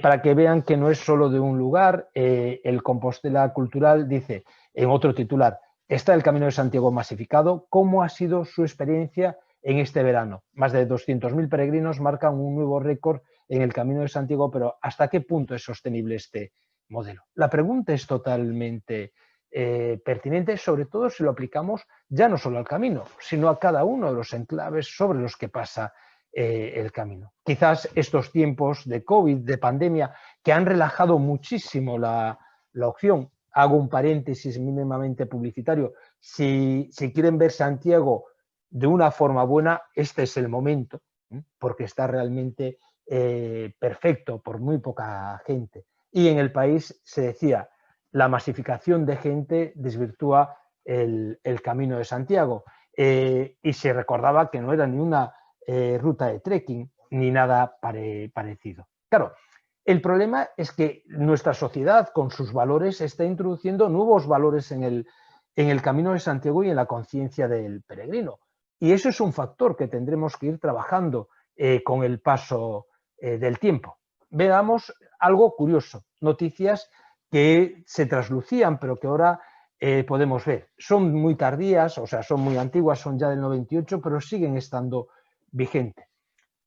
Para que vean que no es solo de un lugar, el Compostela Cultural dice en otro titular: está el Camino de Santiago masificado. ¿Cómo ha sido su experiencia en este verano? Más de 200.000 peregrinos marcan un nuevo récord en el Camino de Santiago, pero ¿hasta qué punto es sostenible este modelo? La pregunta es totalmente pertinente, sobre todo si lo aplicamos ya no solo al camino, sino a cada uno de los enclaves sobre los que pasa el camino. Quizás estos tiempos de COVID, de pandemia, que han relajado muchísimo la opción. Hago un paréntesis mínimamente publicitario. Si quieren ver Santiago de una forma buena, este es el momento, porque está realmente perfecto por muy poca gente. Y en el país se decía, la masificación de gente desvirtúa el Camino de Santiago. Y se recordaba que no era ni una ruta de trekking ni nada parecido. Claro, el problema es que nuestra sociedad, con sus valores, está introduciendo nuevos valores en el Camino de Santiago y en la conciencia del peregrino. Y eso es un factor que tendremos que ir trabajando con el paso del tiempo. Veamos algo curioso, noticias que se traslucían, pero que ahora podemos ver. Son muy tardías, o sea, son muy antiguas, son ya del 98, pero siguen estando vigentes.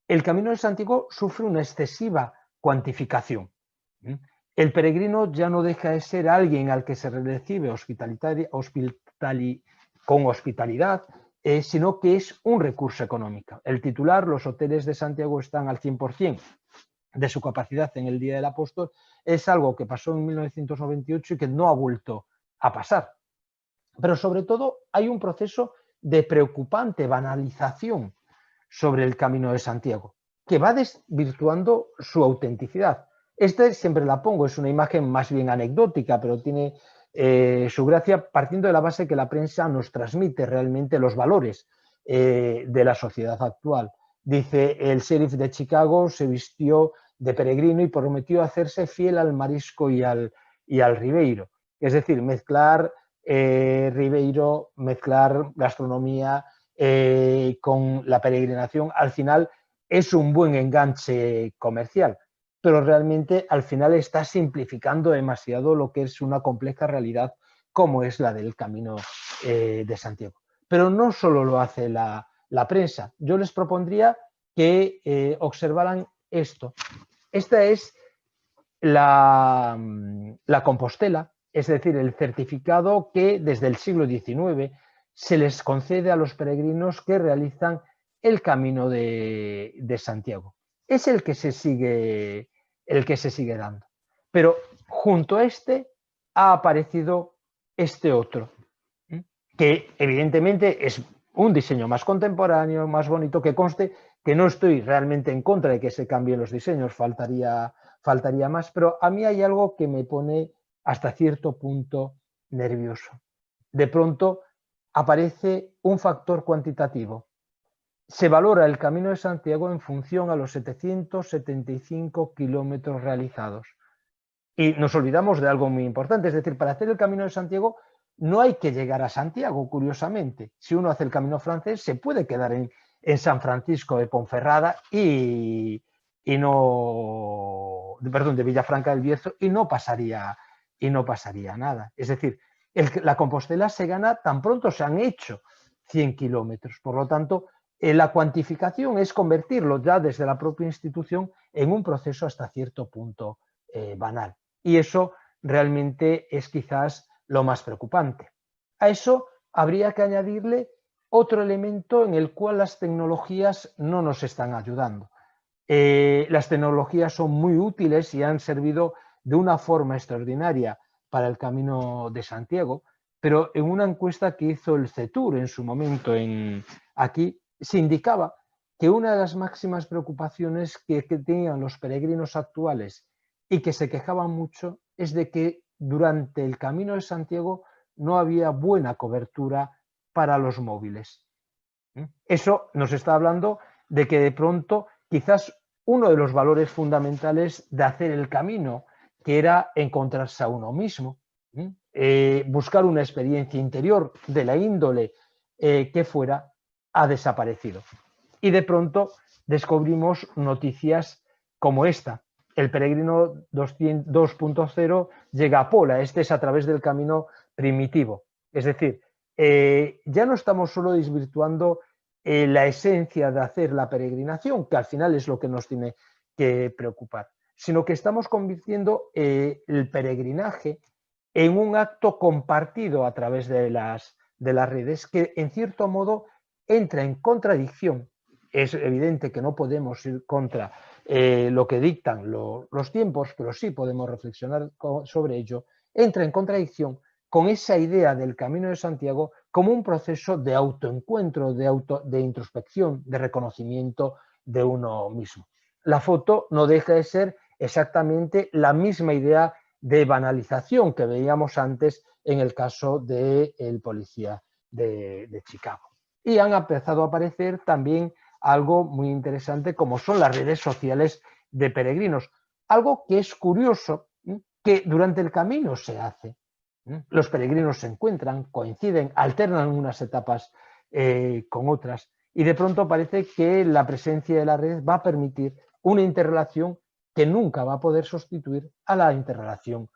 El Camino de Santiago sufre una excesiva cuantificación. El peregrino ya no deja de ser alguien al que se recibe con hospitalidad, sino que es un recurso económico. El titular: los hoteles de Santiago están al 100% de su capacidad en el Día del Apóstol, es algo que pasó en 1998 y que no ha vuelto a pasar. Pero sobre todo hay un proceso de preocupante banalización sobre el Camino de Santiago, que va desvirtuando su autenticidad. Siempre la pongo, es una imagen más bien anecdótica, pero tiene su gracia partiendo de la base que la prensa nos transmite realmente los valores de la sociedad actual. Dice: el sheriff de Chicago se vistió de peregrino y prometió hacerse fiel al marisco y al ribeiro. Es decir, mezclar ribeiro, mezclar gastronomía con la peregrinación, al final es un buen enganche comercial, pero realmente al final está simplificando demasiado lo que es una compleja realidad como es la del Camino de Santiago. Pero no solo lo hace la prensa. Yo les propondría que observaran esto. Esta es la Compostela, es decir, el certificado que desde el siglo XIX se les concede a los peregrinos que realizan el Camino de Santiago. Es el que se sigue dando. Pero junto a este ha aparecido este otro, que evidentemente es un diseño más contemporáneo, más bonito, que conste que no estoy realmente en contra de que se cambien los diseños, faltaría más, pero a mí hay algo que me pone hasta cierto punto nervioso. De pronto aparece un factor cuantitativo. Se valora el Camino de Santiago en función a los 775 kilómetros realizados. Y nos olvidamos de algo muy importante, es decir, para hacer el Camino de Santiago no hay que llegar a Santiago, curiosamente. Si uno hace el Camino francés, se puede quedar en San Francisco de Ponferrada de Villafranca del Bierzo, y no pasaría nada. Es decir, la Compostela se gana tan pronto se han hecho 100 kilómetros. Por lo tanto, la cuantificación es convertirlo ya desde la propia institución en un proceso hasta cierto punto banal. Y eso realmente es quizás lo más preocupante. A eso habría que añadirle otro elemento en el cual las tecnologías no nos están ayudando. Las tecnologías son muy útiles y han servido de una forma extraordinaria para el Camino de Santiago, pero en una encuesta que hizo el CETUR en su momento aquí, se indicaba que una de las máximas preocupaciones que tenían los peregrinos actuales y que se quejaban mucho es de que durante el Camino de Santiago no había buena cobertura para los móviles. Eso nos está hablando de que de pronto quizás uno de los valores fundamentales de hacer el camino, que era encontrarse a uno mismo, buscar una experiencia interior de la índole que fuera, ha desaparecido. Y de pronto descubrimos noticias como esta. El peregrino 2.0 llega a Pola. Este es a través del camino primitivo. Es decir, ya no estamos solo desvirtuando la esencia de hacer la peregrinación, que al final es lo que nos tiene que preocupar, sino que estamos convirtiendo el peregrinaje en un acto compartido a través de las redes que en cierto modo entra en contradicción. Es evidente que no podemos ir contra lo que dictan los tiempos, pero sí podemos reflexionar sobre ello. Entra en contradicción con esa idea del Camino de Santiago como un proceso de autoencuentro, de introspección, de reconocimiento de uno mismo. La foto no deja de ser exactamente la misma idea de banalización que veíamos antes en el caso del policía de Chicago. Y han empezado a aparecer también algo muy interesante como son las redes sociales de peregrinos. Algo que es curioso, que durante el camino se hace. Los peregrinos se encuentran, coinciden, alternan unas etapas con otras y de pronto parece que la presencia de la red va a permitir una interrelación que nunca va a poder sustituir a la interrelación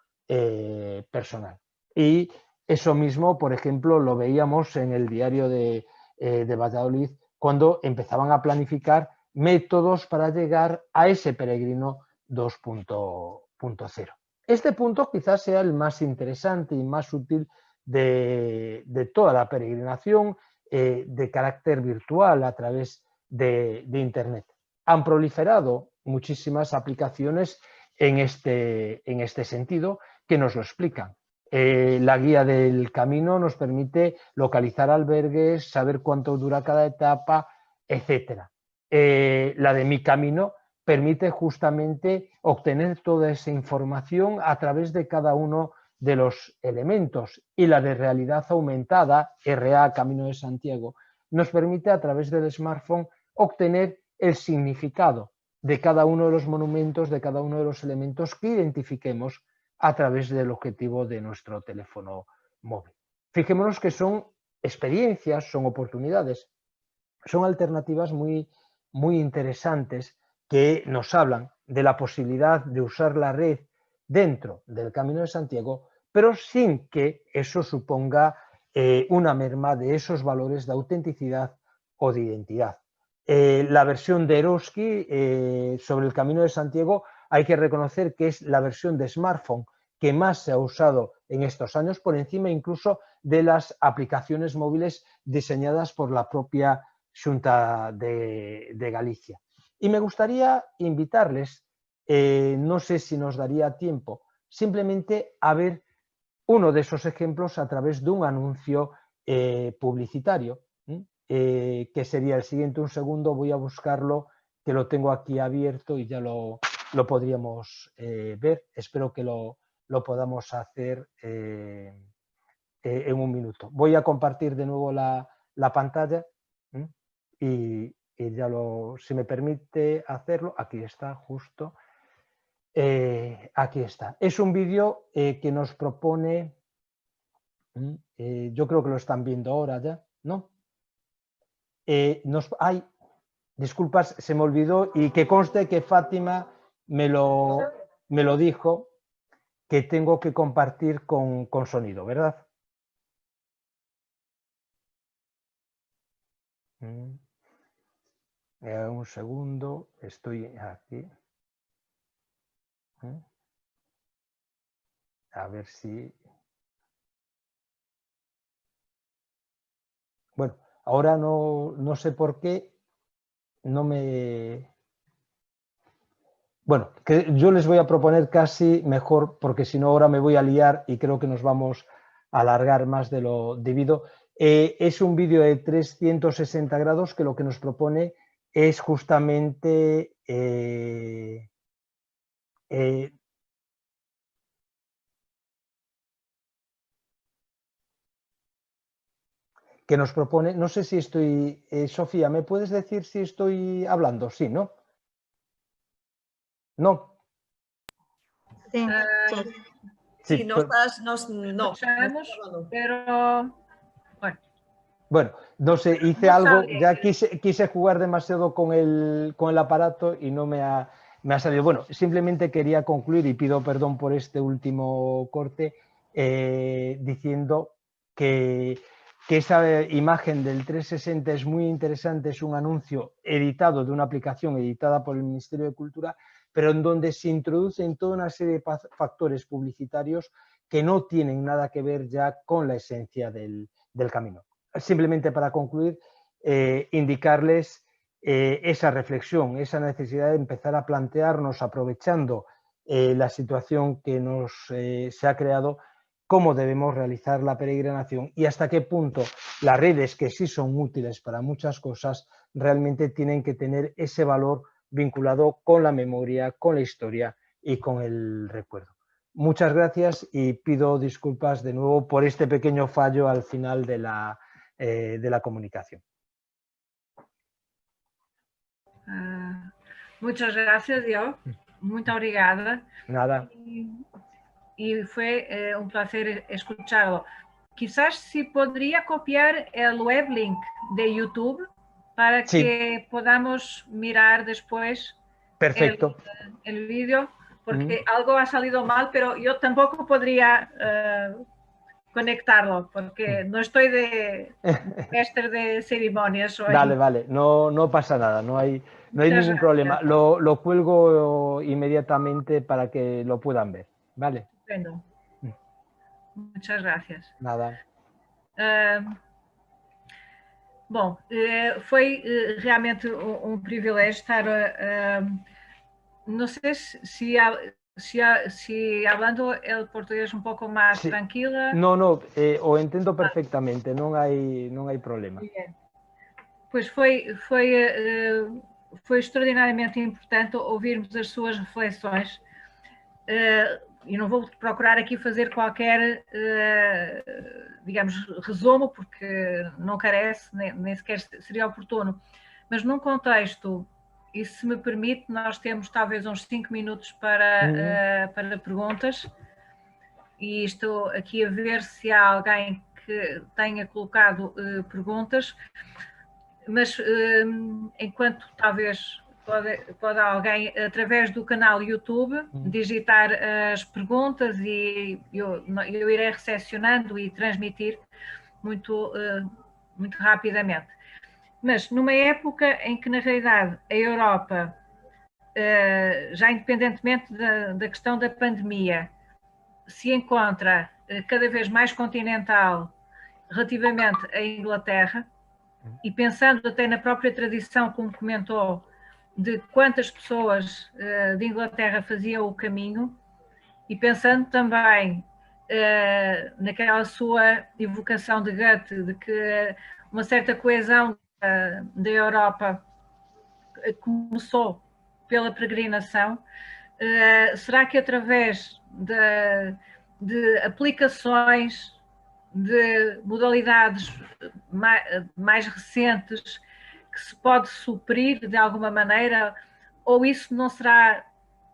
personal. Y eso mismo, por ejemplo, lo veíamos en el diario de Valladolid cuando empezaban a planificar métodos para llegar a ese peregrino 2.0. Este punto quizás sea el más interesante y más útil de toda la peregrinación de carácter virtual a través de Internet. Han proliferado muchísimas aplicaciones en este sentido que nos lo explican. La guía del camino nos permite localizar albergues, saber cuánto dura cada etapa, etc. La de Mi Camino permite justamente obtener toda esa información a través de cada uno de los elementos, y la de Realidad Aumentada, RA Camino de Santiago, nos permite a través del smartphone obtener el significado de cada uno de los monumentos, de cada uno de los elementos que identifiquemos a través del objetivo de nuestro teléfono móvil. Fijémonos que son experiencias, son oportunidades, son alternativas muy, muy interesantes que nos hablan de la posibilidad de usar la red dentro del Camino de Santiago, pero sin que eso suponga una merma de esos valores de autenticidad o de identidad. La versión de Eroski sobre el Camino de Santiago hay que reconocer que es la versión de smartphone que más se ha usado en estos años, por encima incluso de las aplicaciones móviles diseñadas por la propia Xunta de Galicia. Y me gustaría invitarles, no sé si nos daría tiempo, simplemente a ver uno de esos ejemplos a través de un anuncio publicitario, que sería el siguiente. Un segundo, voy a buscarlo, que lo tengo aquí abierto y ya lo podríamos ver. Espero que lo podamos hacer en un minuto. Voy a compartir de nuevo la pantalla y ya si me permite hacerlo, aquí está justo. Aquí está. Es un vídeo que nos propone, yo creo que lo están viendo ahora ya, ¿no? Disculpas, se me olvidó, y que conste que Fátima me lo dijo, que tengo que compartir con sonido, ¿verdad? Un segundo, estoy aquí. A ver si... Bueno, ahora no sé por qué no me... Bueno, que yo les voy a proponer casi mejor, porque si no ahora me voy a liar y creo que nos vamos a alargar más de lo debido. Es un vídeo de 360 grados que lo que nos propone es justamente que nos propone, no sé si estoy, Sofía, ¿me puedes decir si estoy hablando? Sí, ¿no? No. Sí, Sí, sí, no pero- estás, no. Escuchamos, pero bueno, Bueno, no sé, hice No algo, sale. ya quise jugar demasiado con el aparato y no me ha salido. Bueno, simplemente quería concluir y pido perdón por este último corte, diciendo que esa imagen del 360 es muy interesante, es un anuncio editado de una aplicación editada por el Ministerio de Cultura, pero en donde se introducen toda una serie de factores publicitarios que no tienen nada que ver ya con la esencia del camino. Simplemente para concluir, indicarles esa reflexión, esa necesidad de empezar a plantearnos, aprovechando la situación que se ha creado, cómo debemos realizar la peregrinación y hasta qué punto las redes, que sí son útiles para muchas cosas, realmente tienen que tener ese valor vinculado con la memoria, con la historia y con el recuerdo. Muchas gracias y pido disculpas de nuevo por este pequeño fallo al final de la comunicación. muchas gracias, Diogo. Muito obrigada. Nada. Y fue un placer escucharlo. Quizás si podría copiar el weblink de YouTube para Sí. que podamos mirar después Perfecto. el vídeo, porque algo ha salido mal, pero yo tampoco podría conectarlo, porque no estoy de mestre de ceremonias hoy. Vale, no pasa nada, no hay ningún problema. Lo cuelgo inmediatamente para que lo puedan ver, ¿vale? Estupendo. Muchas gracias. Nada. Bom, foi realmente um privilégio estar. Não sei se hablando el portugués un poco más Sí. tranquila. No, o entendo perfectamente, non hai problema. Bien. Pois foi extraordinariamente importante ouvirmos as suas reflexões. E não vou procurar aqui fazer qualquer, digamos, resumo, porque não carece, nem sequer seria oportuno. Mas num contexto, e se me permite, nós temos talvez uns 5 minutos para perguntas. E estou aqui a ver se há alguém que tenha colocado perguntas. Mas enquanto talvez pode alguém, através do canal YouTube, digitar as perguntas e eu irei recepcionando e transmitir muito rapidamente. Mas numa época em que, na realidade, a Europa, já independentemente da questão da pandemia, se encontra cada vez mais continental relativamente à Inglaterra, e pensando até na própria tradição, como comentou, de quantas pessoas de Inglaterra faziam o caminho, e pensando também naquela sua evocação de Goethe, de que uma certa coesão da Europa começou pela peregrinação, será que através de aplicações, de modalidades mais recentes, que se pode suprir de alguma maneira, ou isso não será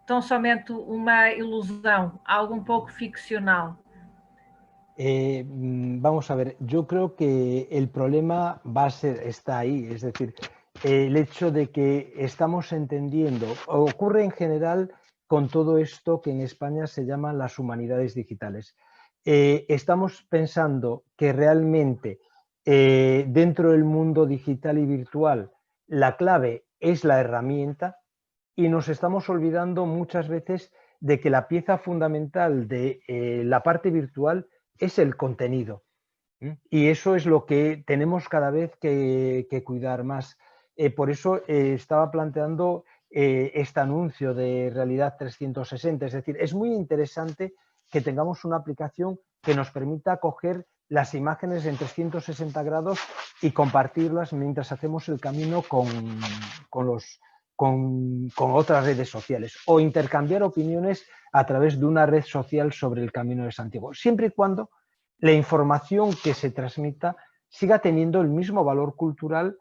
tão somente uma ilusão, algo un poco ficcional? Vamos a ver, yo creo que el problema está ahí, es decir, el hecho de que estamos entendiendo, ocurre en general con todo esto que en España se llaman las humanidades digitales. Estamos pensando que realmente dentro del mundo digital y virtual la clave es la herramienta y nos estamos olvidando muchas veces de que la pieza fundamental de la parte virtual es el contenido. Y eso es lo que tenemos cada vez que cuidar más. Por eso estaba planteando este anuncio de realidad 360. Es decir, es muy interesante que tengamos una aplicación que nos permita coger las imágenes en 360 grados y compartirlas mientras hacemos el camino con otras redes sociales o intercambiar opiniones a través de una red social sobre el Camino de Santiago, siempre y cuando la información que se transmita siga teniendo el mismo valor cultural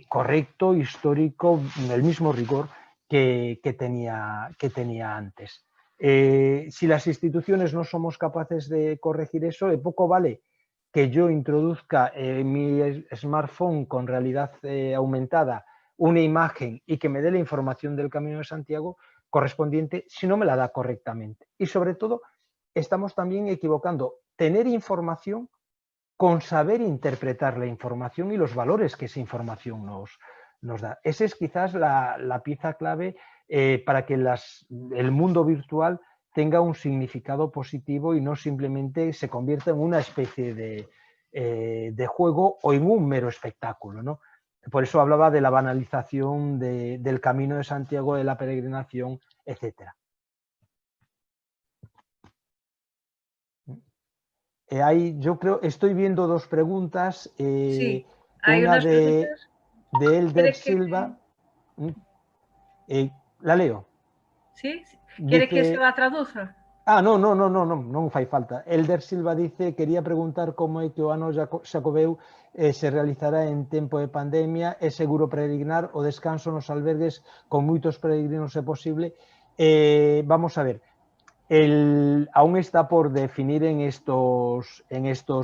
correcto, histórico, el mismo rigor que tenía antes. Si las instituciones no somos capaces de corregir eso, de poco vale que yo introduzca en mi smartphone con realidad aumentada una imagen y que me dé la información del Camino de Santiago correspondiente si no me la da correctamente. Y sobre todo, estamos también equivocando tener información con saber interpretar la información y los valores que esa información nos da. Esa es quizás la pieza clave para que el mundo virtual tenga un significado positivo y no simplemente se convierta en una especie de juego o en un mero espectáculo, ¿no? Por eso hablaba de la banalización del Camino de Santiago, de la peregrinación, etc. Yo creo, estoy viendo dos preguntas. Sí, hay una unas preguntas. de Elder Silva. La leo. Sí? ¿Quiere que se Dice, la traduzca? non fai falta. Elder Silva dice, quería preguntar como é que o ano Xacobeu se realizará en tempo de pandemia, é seguro peregrinar, o descanso nos albergues con moitos peregrinos é posible. Vamos a ver, aún está por definir en estos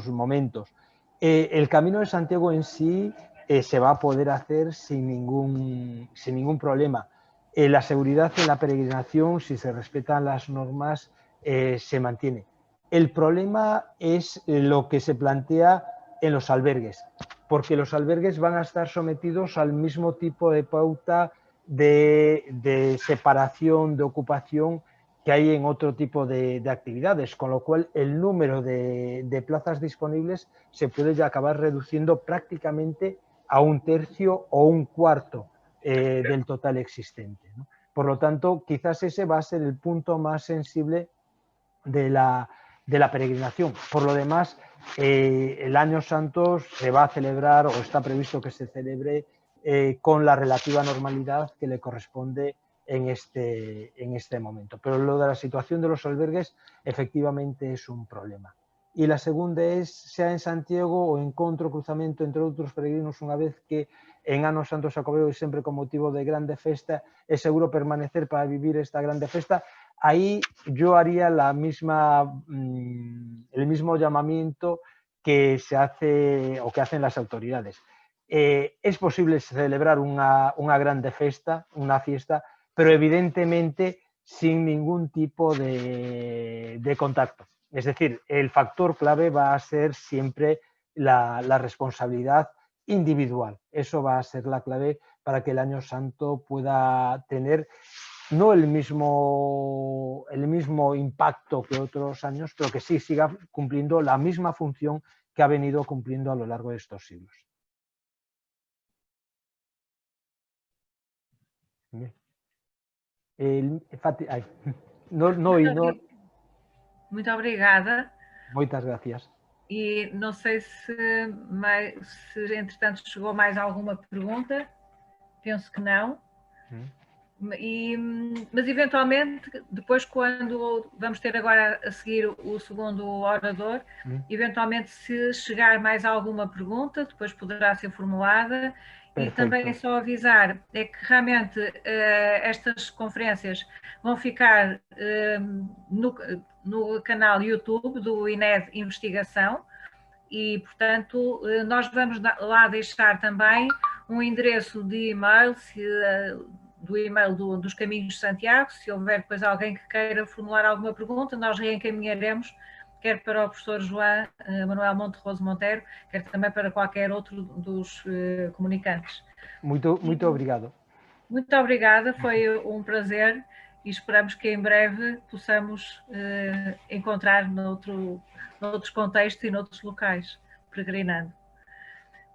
momentos. El Camino de Santiago en sí se va a poder hacer sin ningún problema. La seguridad en la peregrinación, si se respetan las normas, se mantiene. El problema es lo que se plantea en los albergues, porque los albergues van a estar sometidos al mismo tipo de pauta de separación, de ocupación que hay en otro tipo de actividades, con lo cual el número de plazas disponibles se puede ya acabar reduciendo prácticamente a un tercio o un cuarto del total existente, ¿no? Por lo tanto, quizás ese va a ser el punto más sensible de la peregrinación. Por lo demás, el Año Santo se va a celebrar o está previsto que se celebre con la relativa normalidad que le corresponde en este momento. Pero lo de la situación de los albergues efectivamente es un problema. Y la segunda es, sea en Santiago o encontro, cruzamento entre outros peregrinos unha vez que en Ano Santo Xacobeo e sempre con motivo de grande festa é seguro permanecer para vivir esta grande festa. Ahí yo haría el mismo llamamiento que se hace o que hacen las autoridades. Es posible celebrar una grande festa, una fiesta, pero evidentemente sin ningún tipo de contacto. Es decir, el factor clave va a ser siempre la responsabilidad individual. Eso va a ser la clave para que el Año Santo pueda tener no el mismo impacto que otros años, pero que sí siga cumpliendo la misma función que ha venido cumpliendo a lo largo de estos siglos. Muito obrigada. Muchas gracias. E não sei se entretanto chegou mais alguma pergunta. Penso que não. Mas eventualmente, depois quando vamos ter agora a seguir o segundo orador, eventualmente se chegar mais alguma pergunta, depois poderá ser formulada. Perfeito. E também é só avisar, é que realmente estas conferências vão ficar no canal YouTube do INED Investigação e, portanto, nós vamos lá deixar também um endereço de e-mail, do e-mail dos Caminhos de Santiago, se houver depois alguém que queira formular alguma pergunta, nós reencaminharemos, quer para o professor João Manuel Monterroso Monteiro, quer também para qualquer outro dos comunicantes. Muito obrigado. Muito obrigada, foi um prazer e esperamos que em breve possamos encontrar noutros contextos e noutros locais, peregrinando.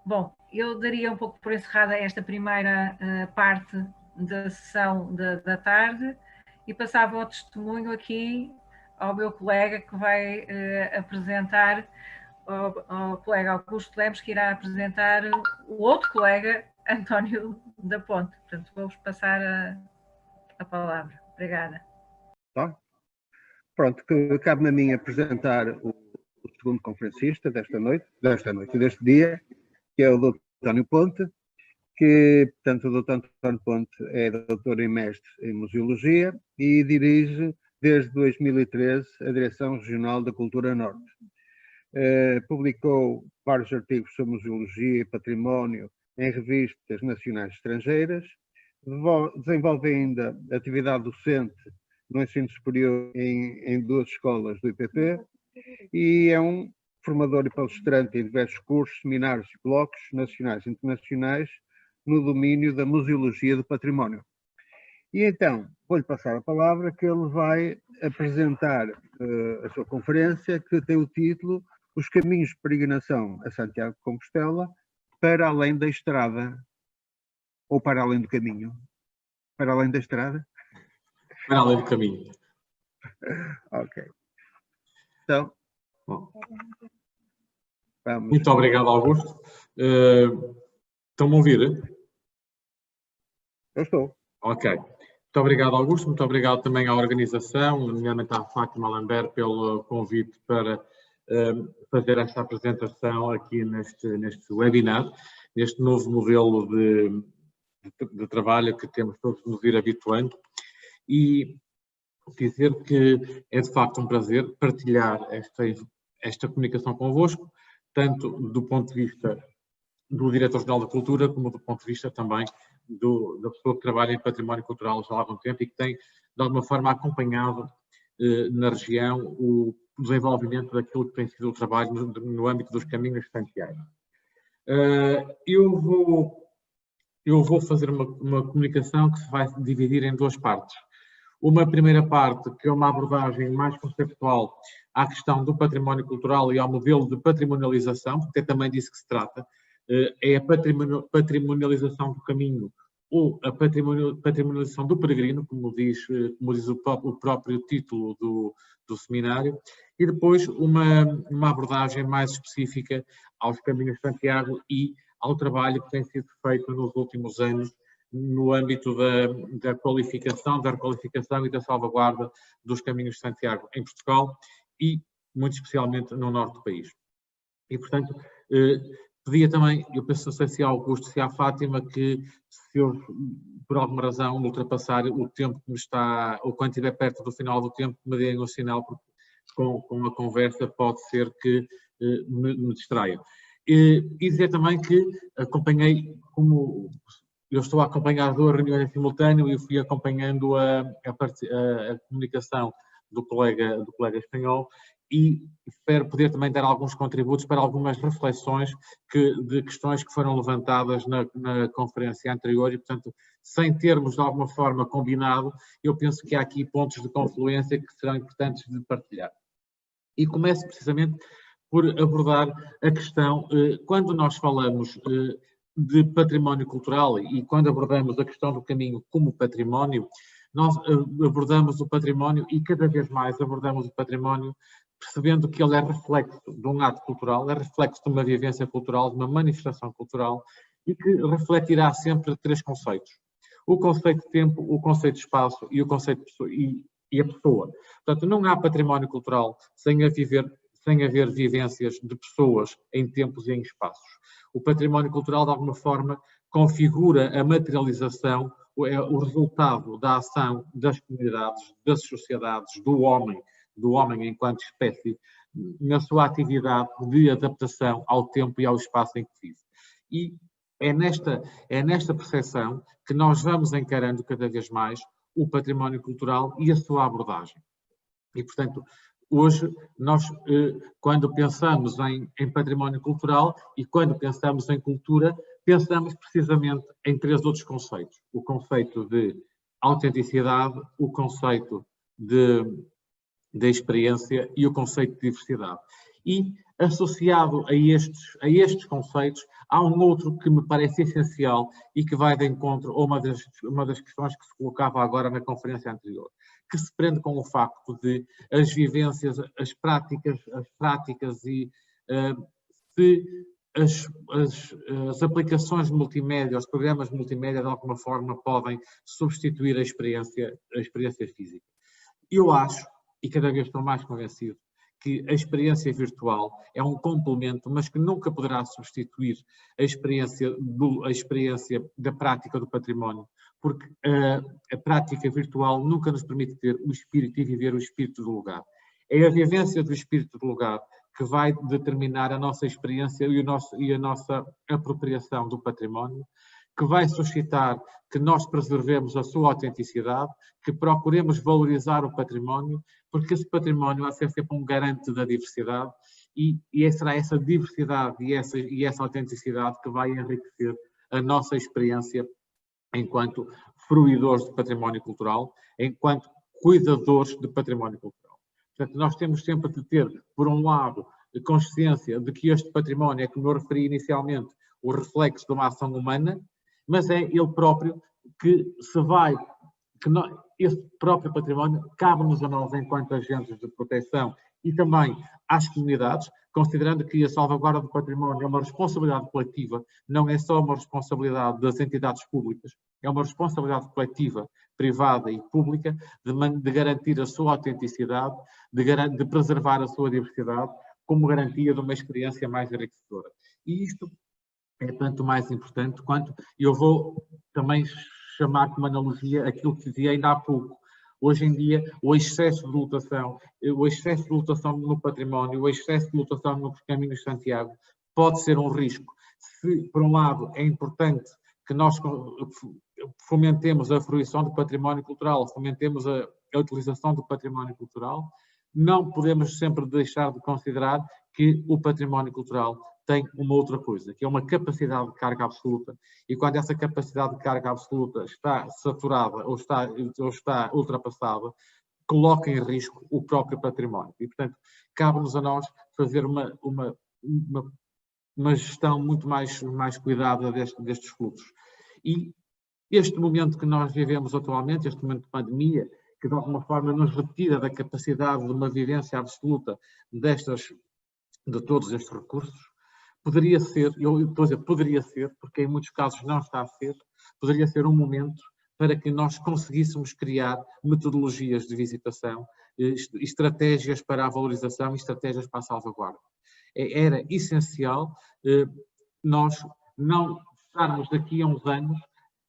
Bom, eu daria um pouco por encerrada esta primeira parte da sessão da tarde e passava o testemunho aqui ao meu colega que vai apresentar, ao colega Augusto Lemos, que irá apresentar o outro colega, António da Ponte. Portanto, vou-vos passar a palavra. Obrigada. Tá. Pronto, cabe-me a mim apresentar o segundo conferencista deste dia, que é o Dr. António Ponte, que, portanto, o Dr. António Ponte é doutor e mestre em Museologia e dirige, desde 2013, a Direção Regional da Cultura Norte. Publicou vários artigos sobre museologia e património em revistas nacionais e estrangeiras, desenvolve ainda atividade docente no ensino superior em 2 escolas do IPP e é um formador e palestrante em diversos cursos, seminários e colóquios nacionais e internacionais no domínio da museologia do património. E então, vou-lhe passar a palavra que ele vai apresentar a sua conferência, que tem o título Os Caminhos de Peregrinação a Santiago de Compostela para além da estrada, ou para além do caminho? Para além da estrada? Para além do caminho. Ok. Então, Bom, vamos. muito obrigado, Augusto. Estão-me a ouvir? Eu estou. Ok. Muito obrigado, Augusto. Muito obrigado também à organização, nomeadamente à Fátima Lambert, pelo convite para fazer esta apresentação aqui neste webinar, neste novo modelo de trabalho que temos todos de nos ir habituando. E dizer que é de facto um prazer partilhar esta comunicação convosco, tanto do ponto de vista do Diretor-Geral da Cultura, como do ponto de vista também da pessoa que trabalha em património cultural já há algum tempo e que tem, de alguma forma, acompanhado na região o desenvolvimento daquilo que tem sido o trabalho no âmbito dos caminhos de Santiago. Eu vou fazer uma comunicação que se vai dividir em 2 partes. Uma primeira parte, que é uma abordagem mais conceptual à questão do património cultural e ao modelo de patrimonialização, porque é também disso que se trata, é a patrimonialização do caminho ou a patrimonialização do peregrino, como diz o próprio título do seminário, e depois uma abordagem mais específica aos caminhos de Santiago e ao trabalho que tem sido feito nos últimos anos no âmbito da qualificação, da requalificação e da salvaguarda dos caminhos de Santiago em Portugal e, muito especialmente, no norte do país. E, portanto, pedia também, eu penso, não sei se há Augusto, se há Fátima, que se eu, por alguma razão, ultrapassar o tempo que me está, ou quando estiver perto do final do tempo, me deem um sinal, porque com a conversa pode ser que me distraia. E dizer também que acompanhei, como eu estou a acompanhar 2 reuniões em simultâneo e fui acompanhando a comunicação do colega espanhol e espero poder também dar alguns contributos para algumas reflexões de questões que foram levantadas na conferência anterior e, portanto, sem termos de alguma forma combinado, eu penso que há aqui pontos de confluência que serão importantes de partilhar. E começo precisamente por abordar a questão, quando nós falamos de património cultural e quando abordamos a questão do caminho como património, nós abordamos o património e cada vez mais abordamos o património percebendo que ele é reflexo de um ato cultural, é reflexo de uma vivência cultural, de uma manifestação cultural e que refletirá sempre 3 conceitos. O conceito de tempo, o conceito de espaço e o conceito e a pessoa. Portanto, não há património cultural sem haver vivências de pessoas em tempos e em espaços. O património cultural, de alguma forma, configura a materialização, o resultado da ação das comunidades, das sociedades, do homem enquanto espécie, na sua atividade de adaptação ao tempo e ao espaço em que vive. E é nesta percepção que nós vamos encarando cada vez mais o património cultural e a sua abordagem. E, portanto, hoje, nós, quando pensamos em património cultural e quando pensamos em cultura, pensamos precisamente em 3 outros conceitos. O conceito de autenticidade, o conceito de experiência e o conceito de diversidade. E, associado a estes conceitos, há um outro que me parece essencial e que vai de encontro a uma das questões que se colocava agora na conferência anterior, que se prende com o facto de as vivências, as práticas e se as aplicações de multimédia, os programas de multimédia, de alguma forma, podem substituir a experiência física. Eu acho, e cada vez estou mais convencido, que a experiência virtual é um complemento, mas que nunca poderá substituir a experiência da prática do património, porque a prática virtual nunca nos permite ter o espírito e viver o espírito do lugar. É a vivência do espírito do lugar que vai determinar a nossa experiência e a nossa apropriação do património, que vai suscitar que nós preservemos a sua autenticidade, que procuremos valorizar o património, porque esse património há de ser sempre um garante da diversidade e será essa diversidade e essa autenticidade que vai enriquecer a nossa experiência enquanto fruidores de património cultural, enquanto cuidadores de património cultural. Portanto, nós temos sempre de ter, por um lado, consciência de que este património é, como eu referi inicialmente, o reflexo de uma ação humana, mas é ele próprio que esse próprio património cabe-nos a nós enquanto agentes de proteção e também às comunidades, considerando que a salvaguarda do património é uma responsabilidade coletiva, não é só uma responsabilidade das entidades públicas, é uma responsabilidade coletiva, privada e pública, de garantir a sua autenticidade, de preservar a sua diversidade, como garantia de uma experiência mais enriquecedora. E isto é tanto mais importante quanto, eu vou também chamar como analogia aquilo que dizia ainda há pouco. Hoje em dia, o excesso de lotação no património, o excesso de lotação nos caminhos de Santiago pode ser um risco. Se, por um lado, é importante que nós fomentemos a fruição do património cultural, fomentemos a utilização do património cultural, não podemos sempre deixar de considerar que o património cultural tem uma outra coisa, que é uma capacidade de carga absoluta. E quando essa capacidade de carga absoluta está saturada ou está ultrapassada, coloca em risco o próprio património. E, portanto, cabe-nos a nós fazer uma gestão muito mais cuidada destes fluxos. E este momento que nós vivemos atualmente, este momento de pandemia, que de alguma forma nos retira da capacidade de uma vivência absoluta de todos estes recursos, poderia ser, eu estou a dizer poderia ser, porque em muitos casos não está a ser, poderia ser um momento para que nós conseguíssemos criar metodologias de visitação, estratégias para a valorização e estratégias para a salvaguarda. Era essencial nós não estarmos daqui a uns anos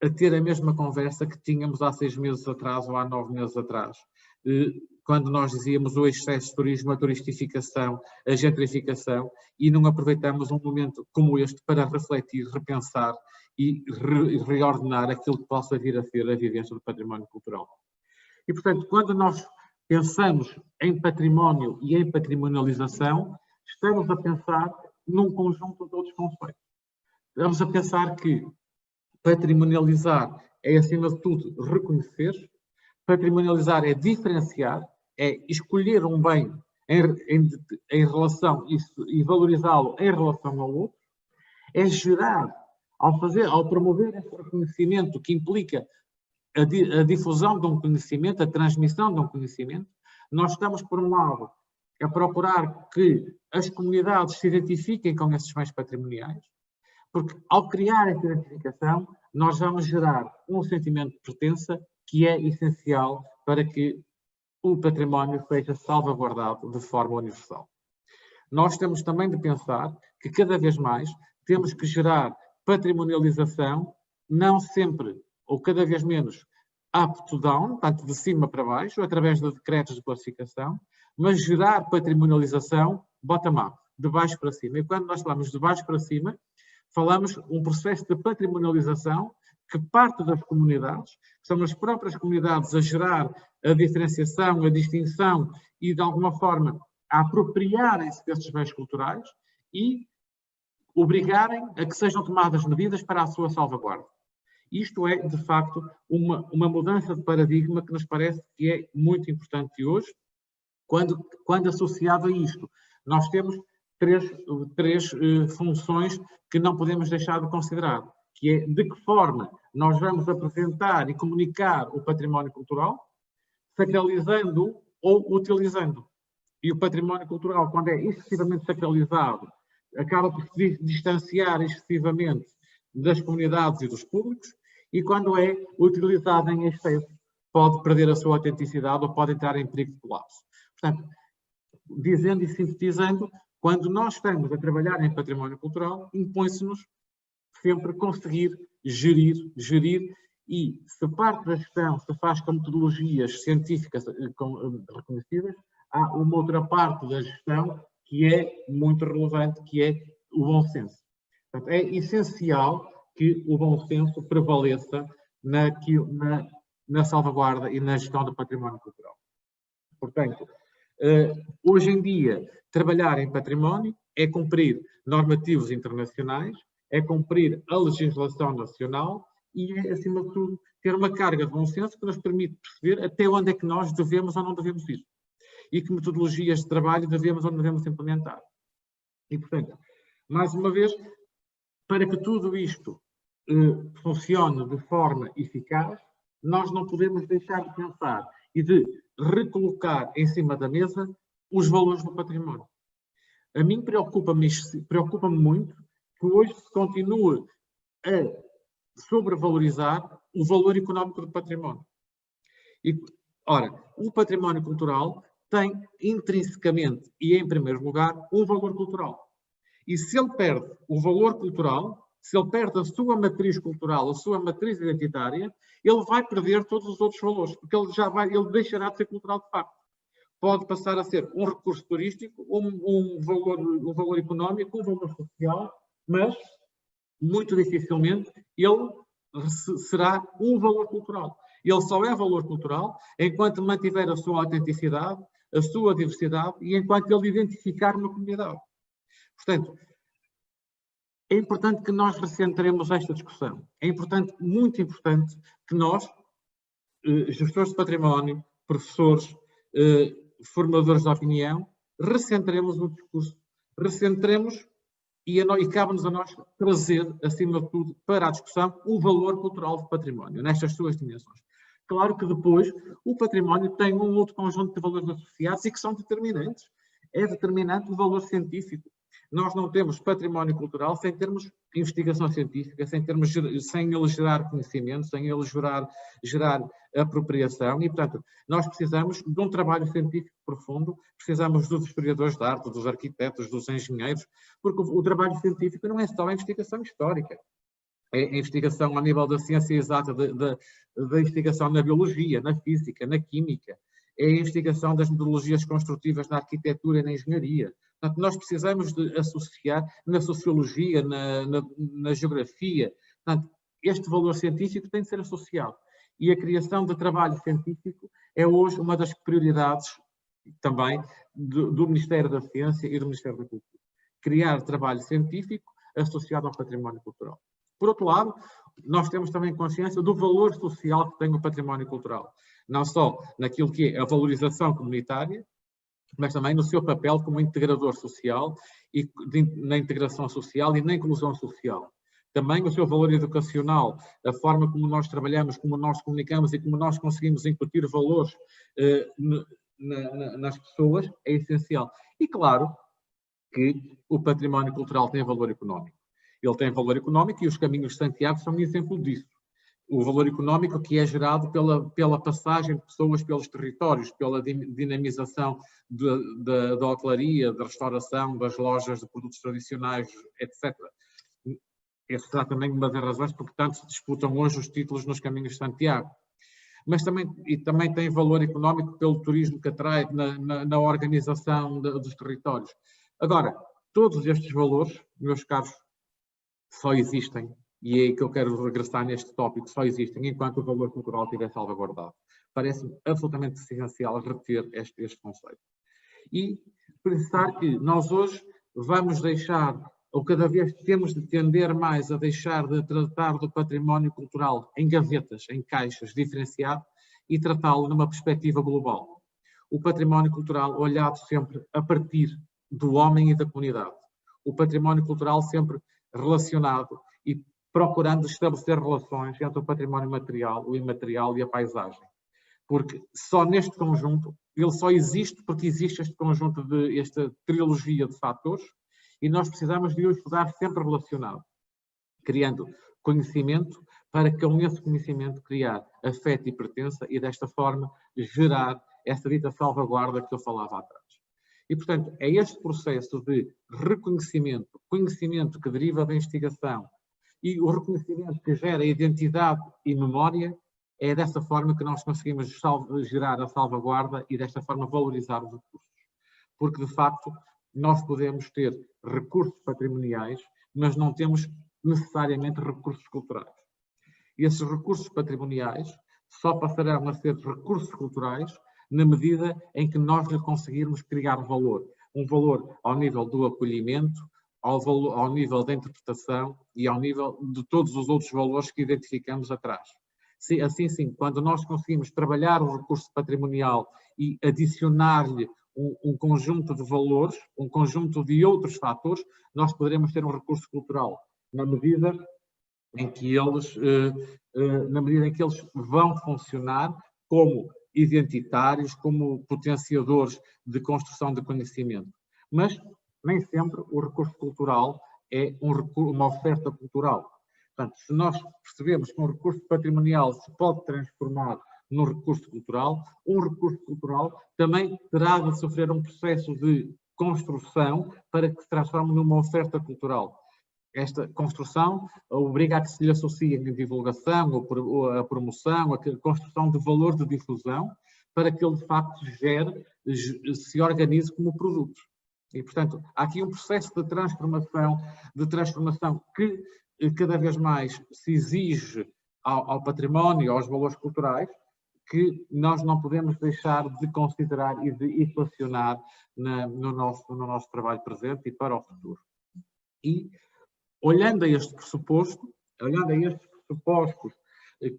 a ter a mesma conversa que tínhamos há 6 meses atrás ou há 9 meses atrás, quando nós dizíamos o excesso de turismo, a turistificação, a gentrificação, e não aproveitamos um momento como este para refletir, repensar e reordenar aquilo que possa vir a ser a vivência do património cultural. E, portanto, quando nós pensamos em património e em patrimonialização, estamos a pensar num conjunto de outros conceitos. Estamos a pensar que patrimonializar é, acima de tudo, reconhecer, patrimonializar é diferenciar, é escolher um bem em relação e valorizá-lo em relação ao outro, é gerar, ao promover esse reconhecimento que implica a difusão de um conhecimento, a transmissão de um conhecimento, nós estamos, por um lado, a procurar que as comunidades se identifiquem com esses bens patrimoniais, porque ao criar essa identificação, nós vamos gerar um sentimento de pertença que é essencial para que o património seja salvaguardado de forma universal. Nós temos também de pensar que cada vez mais temos que gerar patrimonialização, não sempre ou cada vez menos up-to-down, tanto de cima para baixo, através de decretos de classificação, mas gerar patrimonialização bottom-up, de baixo para cima. E quando nós falamos de baixo para cima, falamos um processo de patrimonialização que parte das comunidades, que são as próprias comunidades a gerar a diferenciação, a distinção e, de alguma forma, a apropriarem-se desses bens culturais e obrigarem a que sejam tomadas medidas para a sua salvaguarda. Isto é, de facto, uma mudança de paradigma que nos parece que é muito importante hoje, quando associado a isto. Nós temos três funções que não podemos deixar de considerar, que é de que forma nós vamos apresentar e comunicar o património cultural, sacralizando ou utilizando. E o património cultural, quando é excessivamente sacralizado, acaba por se distanciar excessivamente das comunidades e dos públicos, e quando é utilizado em excesso, pode perder a sua autenticidade ou pode entrar em perigo de colapso. Portanto, dizendo e sintetizando, quando nós estamos a trabalhar em património cultural, impõe-se-nos sempre conseguir gerir, e se parte da gestão se faz com metodologias científicas reconhecidas, há uma outra parte da gestão que é muito relevante, que é o bom senso. Portanto, é essencial que o bom senso prevaleça na salvaguarda e na gestão do património cultural. Portanto, hoje em dia, trabalhar em património é cumprir normativos internacionais, é cumprir a legislação nacional e é, acima de tudo, ter uma carga de bom senso que nos permite perceber até onde é que nós devemos ou não devemos ir. E que metodologias de trabalho devemos ou não devemos implementar. E, portanto, mais uma vez, para que tudo isto funcione de forma eficaz, nós não podemos deixar de pensar e de recolocar em cima da mesa os valores do património. A mim preocupa-me muito que hoje se continue a sobrevalorizar o valor económico do património. Ora, o património cultural tem intrinsecamente e em primeiro lugar um valor cultural. E se ele perde o valor cultural, se ele perde a sua matriz cultural, a sua matriz identitária, ele vai perder todos os outros valores, porque ele deixará de ser cultural de facto. Pode passar a ser um recurso turístico, um valor económico, um valor social, mas muito dificilmente ele será um valor cultural. Ele só é valor cultural enquanto mantiver a sua autenticidade, a sua diversidade e enquanto ele identificar uma comunidade. Portanto, é importante que nós recentremos esta discussão. É importante, muito importante, que nós, gestores de património, professores, formadores de opinião, recentremos o discurso, recentremos e cabe-nos a nós trazer, acima de tudo, para a discussão, o valor cultural do património, nestas suas dimensões. Claro que depois o património tem um outro conjunto de valores associados e que são determinantes. É determinante o valor científico. Nós não temos património cultural sem termos investigação científica, sem ele gerar conhecimento, sem ele gerar apropriação e, portanto, nós precisamos de um trabalho científico profundo, precisamos dos historiadores de arte, dos arquitetos, dos engenheiros, porque o trabalho científico não é só a investigação histórica. É a investigação a nível da ciência exata, da investigação na biologia, na física, na química, é a investigação das metodologias construtivas na arquitetura e na engenharia. Portanto, nós precisamos de associar na sociologia, na geografia. Portanto, este valor científico tem de ser associado. E a criação de trabalho científico é hoje uma das prioridades também do Ministério da Ciência e do Ministério da Cultura. Criar trabalho científico associado ao património cultural. Por outro lado, nós temos também consciência do valor social que tem o património cultural. Não só naquilo que é a valorização comunitária, mas também no seu papel como integrador social e na integração social e na inclusão social. Também o seu valor educacional, a forma como nós trabalhamos, como nós comunicamos e como nós conseguimos incutir valores nas pessoas é essencial. E claro que o património cultural tem valor económico. Ele tem valor económico e os caminhos de Santiago são um exemplo disso. O valor económico que é gerado pela passagem de pessoas pelos territórios, pela dinamização da hotelaria, da restauração, das lojas de produtos tradicionais, etc. Essa será também uma das razões porque tanto se disputam hoje os títulos nos caminhos de Santiago. Mas também tem valor económico pelo turismo que atrai na organização dos territórios. Agora, todos estes valores, meus caros, só existem, e é aí que eu quero regressar neste tópico, só existem enquanto o valor cultural estiver salvaguardado. Parece-me absolutamente essencial reter este conceito. E pensar que nós hoje vamos deixar, ou cada vez temos de tender mais a deixar de tratar do património cultural em gavetas, em caixas, diferenciado, e tratá-lo numa perspectiva global. O património cultural olhado sempre a partir do homem e da comunidade. O património cultural sempre relacionado e procurando estabelecer relações entre o património material, o imaterial e a paisagem. Porque só neste conjunto, ele só existe porque existe este conjunto esta trilogia de fatores e nós precisamos de os estudar sempre relacionado, criando conhecimento para que com esse conhecimento criar afeto e pertença e desta forma gerar essa dita salvaguarda que eu falava atrás. E, portanto, é este processo de reconhecimento, conhecimento que deriva da investigação e o reconhecimento que gera identidade e memória, é dessa forma que nós conseguimos gerar a salvaguarda e desta forma valorizar os recursos. Porque, de facto, nós podemos ter recursos patrimoniais, mas não temos necessariamente recursos culturais. E esses recursos patrimoniais só passarão a ser recursos culturais na medida em que nós lhe conseguirmos criar valor. Um valor ao nível do acolhimento, ao nível da interpretação e ao nível de todos os outros valores que identificamos atrás. Assim sim, quando nós conseguimos trabalhar o recurso patrimonial e adicionar-lhe um conjunto de valores, um conjunto de outros fatores, nós poderemos ter um recurso cultural, na medida em que eles vão funcionar como identitários, como potenciadores de construção de conhecimento. Mas nem sempre o recurso cultural é uma oferta cultural. Portanto, se nós percebemos que um recurso patrimonial se pode transformar num recurso cultural, um recurso cultural também terá de sofrer um processo de construção para que se transforme numa oferta cultural. Esta construção obriga a que se lhe associem a divulgação, ou a promoção, a construção de valor de difusão, para que ele de facto se organize como produto. E, portanto, há aqui um processo de transformação que cada vez mais se exige ao património, aos valores culturais, que nós não podemos deixar de considerar e de equacionar no nosso trabalho presente e para o futuro. E, olhando a estes pressupostos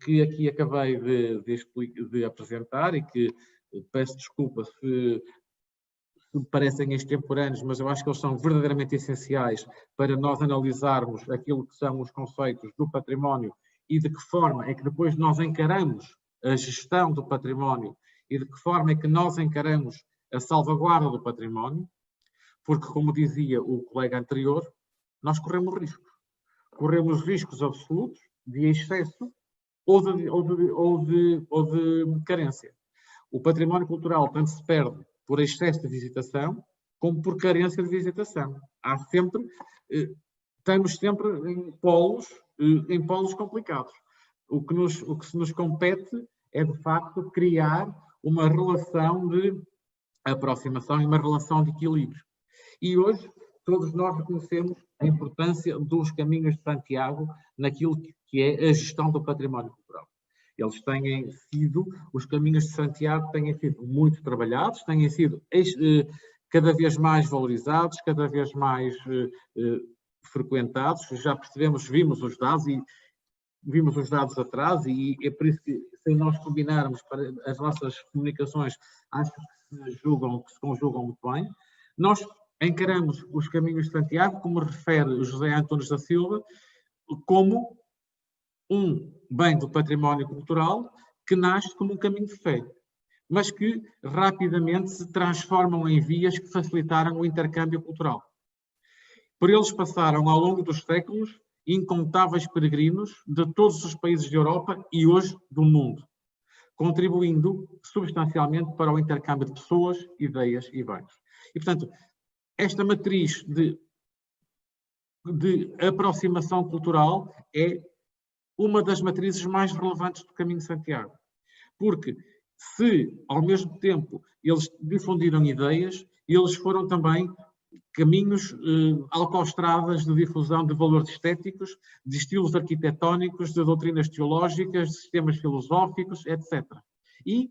que aqui acabei de apresentar e que peço desculpa se parecem extemporâneos, mas eu acho que eles são verdadeiramente essenciais para nós analisarmos aquilo que são os conceitos do património e de que forma é que depois nós encaramos a gestão do património e de que forma é que nós encaramos a salvaguarda do património, porque, como dizia o colega anterior, nós corremos riscos. Corremos riscos absolutos de excesso ou de carência. O património cultural tanto se perde por excesso de visitação como por carência de visitação. Estamos sempre em polos complicados. O que se nos compete é, de facto, criar uma relação de aproximação e uma relação de equilíbrio. E hoje, todos nós reconhecemos a importância dos caminhos de Santiago naquilo que é a gestão do património cultural. Os caminhos de Santiago têm sido muito trabalhados, têm sido cada vez mais valorizados, cada vez mais frequentados. Já vimos os dados atrás e é por isso que, se nós combinarmos para as nossas comunicações, acho que se conjugam muito bem. Nós encaramos os caminhos de Santiago, como refere o José Antunes da Silva, como um bem do património cultural que nasce como um caminho de fé, mas que rapidamente se transformam em vias que facilitaram o intercâmbio cultural. Por eles passaram, ao longo dos séculos, incontáveis peregrinos de todos os países da Europa e hoje do mundo, contribuindo substancialmente para o intercâmbio de pessoas, ideias e bens. E, portanto, esta matriz de aproximação cultural é uma das matrizes mais relevantes do Caminho de Santiago. Porque se, ao mesmo tempo, eles difundiram ideias, eles foram também caminhos, autoestradas de difusão de valores estéticos, de estilos arquitetónicos, de doutrinas teológicas, de sistemas filosóficos, etc. E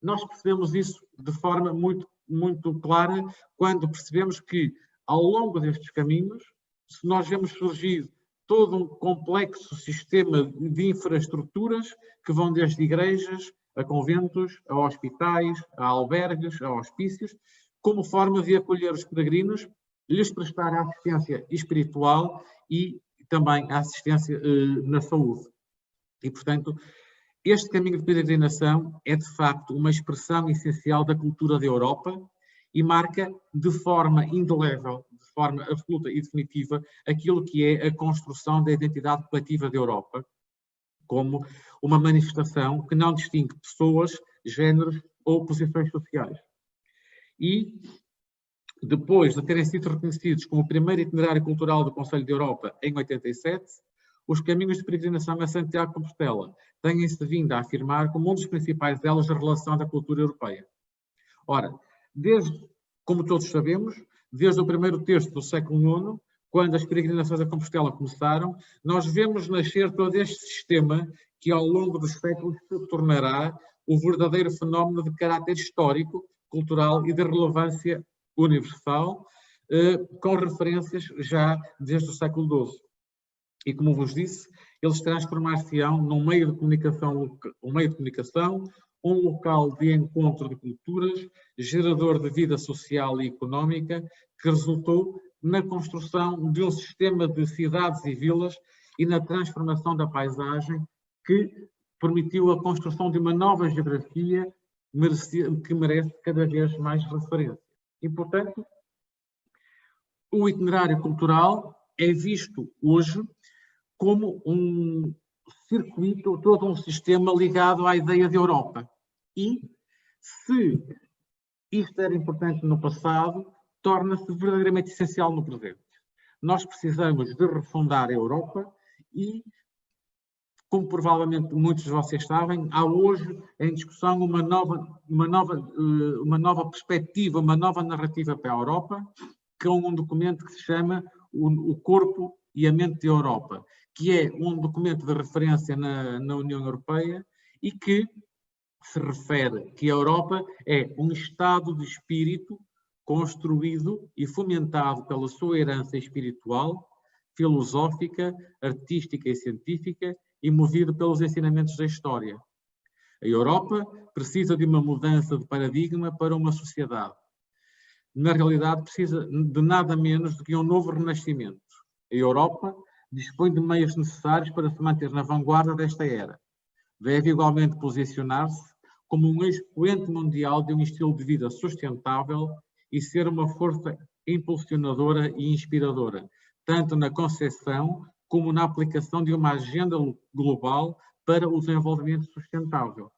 nós percebemos isso de forma muito, muito clara quando percebemos que, ao longo destes caminhos, se nós vemos surgir todo um complexo sistema de infraestruturas que vão desde igrejas, a conventos, a hospitais, a albergues, a hospícios, como forma de acolher os peregrinos, lhes prestar assistência espiritual e também assistência na saúde. E, portanto, este caminho de peregrinação é, de facto, uma expressão essencial da cultura da Europa e marca de forma indelével, de forma absoluta e definitiva, aquilo que é a construção da identidade coletiva da Europa, como uma manifestação que não distingue pessoas, géneros ou posições sociais. E depois de terem sido reconhecidos como o primeiro itinerário cultural do Conselho de Europa em 87, os caminhos de peregrinação a Santiago de Compostela têm-se vindo a afirmar como um dos principais elos da relação da cultura europeia. Ora, como todos sabemos, desde o primeiro terço do século IX, quando as peregrinações a Compostela começaram, nós vemos nascer todo este sistema que ao longo dos séculos se tornará o verdadeiro fenómeno de caráter histórico, cultural e de relevância universal, com referências já desde o século XII. E como vos disse, eles transformar-se-ão num meio de comunicação, um local de encontro de culturas, gerador de vida social e económica, que resultou na construção de um sistema de cidades e vilas e na transformação da paisagem que permitiu a construção de uma nova geografia que merece cada vez mais referência. E, portanto, o itinerário cultural é visto hoje como um circuito, todo um sistema ligado à ideia de Europa. E, se isto era importante no passado, torna-se verdadeiramente essencial no presente. Nós precisamos de refundar a Europa e, como provavelmente muitos de vocês sabem, há hoje em discussão uma nova perspectiva, uma nova narrativa para a Europa, que é um documento que se chama O Corpo e a Mente de Europa, que é um documento de referência na União Europeia e que se refere que a Europa é um estado de espírito construído e fomentado pela sua herança espiritual, filosófica, artística e científica e movido pelos ensinamentos da história. A Europa precisa de uma mudança de paradigma para uma sociedade. Na realidade, precisa de nada menos do que um novo renascimento. A Europa dispõe de meios necessários para se manter na vanguarda desta era. Deve igualmente posicionar-se como um expoente mundial de um estilo de vida sustentável e ser uma força impulsionadora e inspiradora, tanto na concepção como na aplicação de uma agenda global para o desenvolvimento sustentável.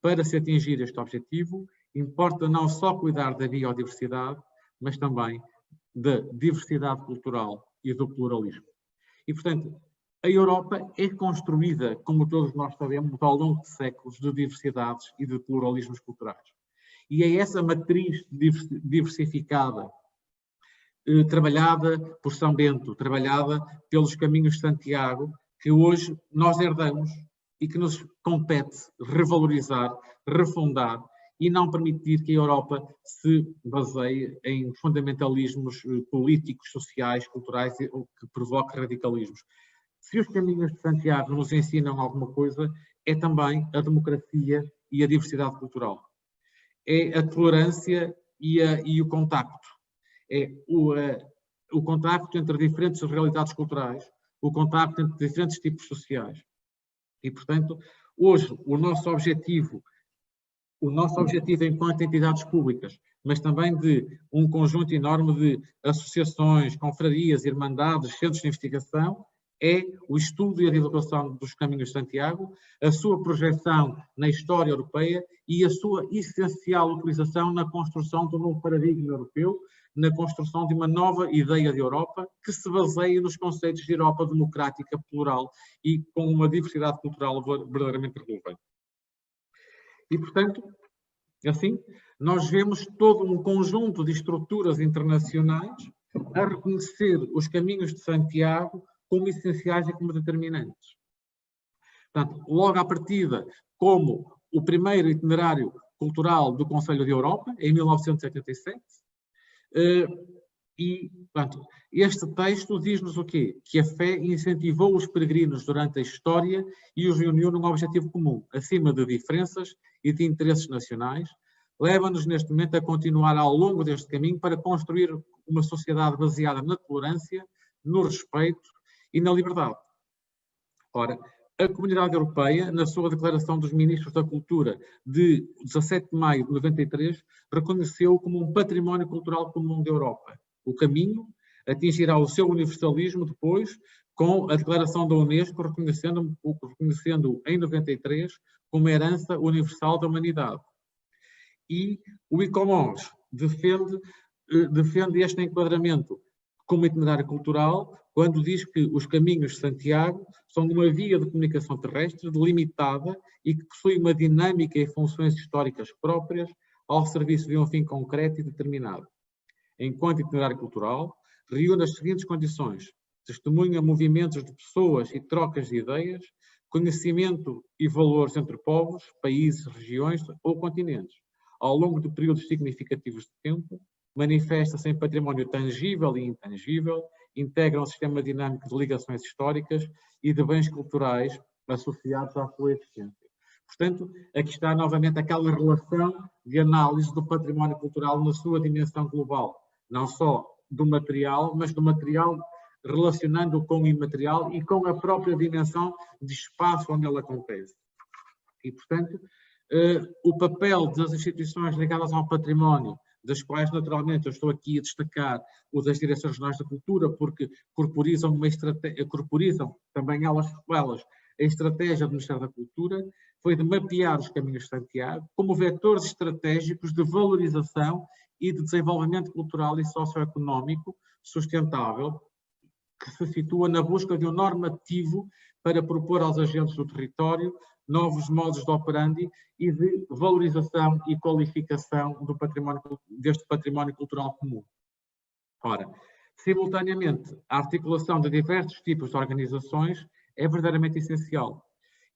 Para se atingir este objetivo, importa não só cuidar da biodiversidade, mas também da diversidade cultural e do pluralismo. E, portanto, a Europa é construída, como todos nós sabemos, ao longo de séculos de diversidades e de pluralismos culturais. E é essa matriz diversificada, trabalhada por São Bento, trabalhada pelos caminhos de Santiago, que hoje nós herdamos e que nos compete revalorizar, refundar e não permitir que a Europa se baseie em fundamentalismos políticos, sociais, culturais ou que provoquem radicalismos. Se os caminhos de Santiago nos ensinam alguma coisa, é também a democracia e a diversidade cultural. É a tolerância e o contacto. É o contacto entre diferentes realidades culturais, o contacto entre diferentes tipos sociais. E, portanto, hoje o nosso objetivo enquanto entidades públicas, mas também de um conjunto enorme de associações, confrarias, irmandades, centros de investigação, é o estudo e a divulgação dos caminhos de Santiago, a sua projeção na história europeia e a sua essencial utilização na construção de um novo paradigma europeu, na construção de uma nova ideia de Europa que se baseie nos conceitos de Europa democrática, plural e com uma diversidade cultural verdadeiramente relevante. E, portanto, assim, nós vemos todo um conjunto de estruturas internacionais a reconhecer os caminhos de Santiago como essenciais e como determinantes. Portanto, logo à partida, como o primeiro itinerário cultural do Conselho de Europa, em 1987, e, portanto, este texto diz-nos o quê? Que a fé incentivou os peregrinos durante a história e os reuniu num objetivo comum, acima de diferenças e de interesses nacionais, leva-nos neste momento a continuar ao longo deste caminho para construir uma sociedade baseada na tolerância, no respeito e na liberdade. Ora, a Comunidade Europeia, na sua Declaração dos Ministros da Cultura de 17 de maio de 93, reconheceu como um património cultural comum da Europa. O caminho atingirá o seu universalismo depois, com a Declaração da Unesco, reconhecendo em 93 como herança universal da humanidade. E o ICOMOS defende defende este enquadramento como itinerário cultural quando diz que os caminhos de Santiago são uma via de comunicação terrestre delimitada e que possui uma dinâmica e funções históricas próprias ao serviço de um fim concreto e determinado. Enquanto itinerário cultural, reúne as seguintes condições: testemunha movimentos de pessoas e trocas de ideias, conhecimento e valores entre povos, países, regiões ou continentes, ao longo de períodos significativos de tempo, manifesta-se em património tangível e intangível, integra um sistema dinâmico de ligações históricas e de bens culturais associados à sua existência. Portanto, aqui está novamente aquela relação de análise do património cultural na sua dimensão global, não só do material, mas do material relacionando-o com o imaterial e com a própria dimensão de espaço onde ele acontece. E, portanto, o papel das instituições ligadas ao património, das quais naturalmente eu estou aqui a destacar o das Direções Regionais da Cultura, porque corporizam também elas a estratégia do Ministério da Cultura, foi de mapear os caminhos de Santiago como vetores estratégicos de valorização e de desenvolvimento cultural e socioeconómico sustentável, que se situa na busca de um normativo para propor aos agentes do território novos modos de operandi e de valorização e qualificação deste património cultural comum. Ora, simultaneamente, a articulação de diversos tipos de organizações é verdadeiramente essencial.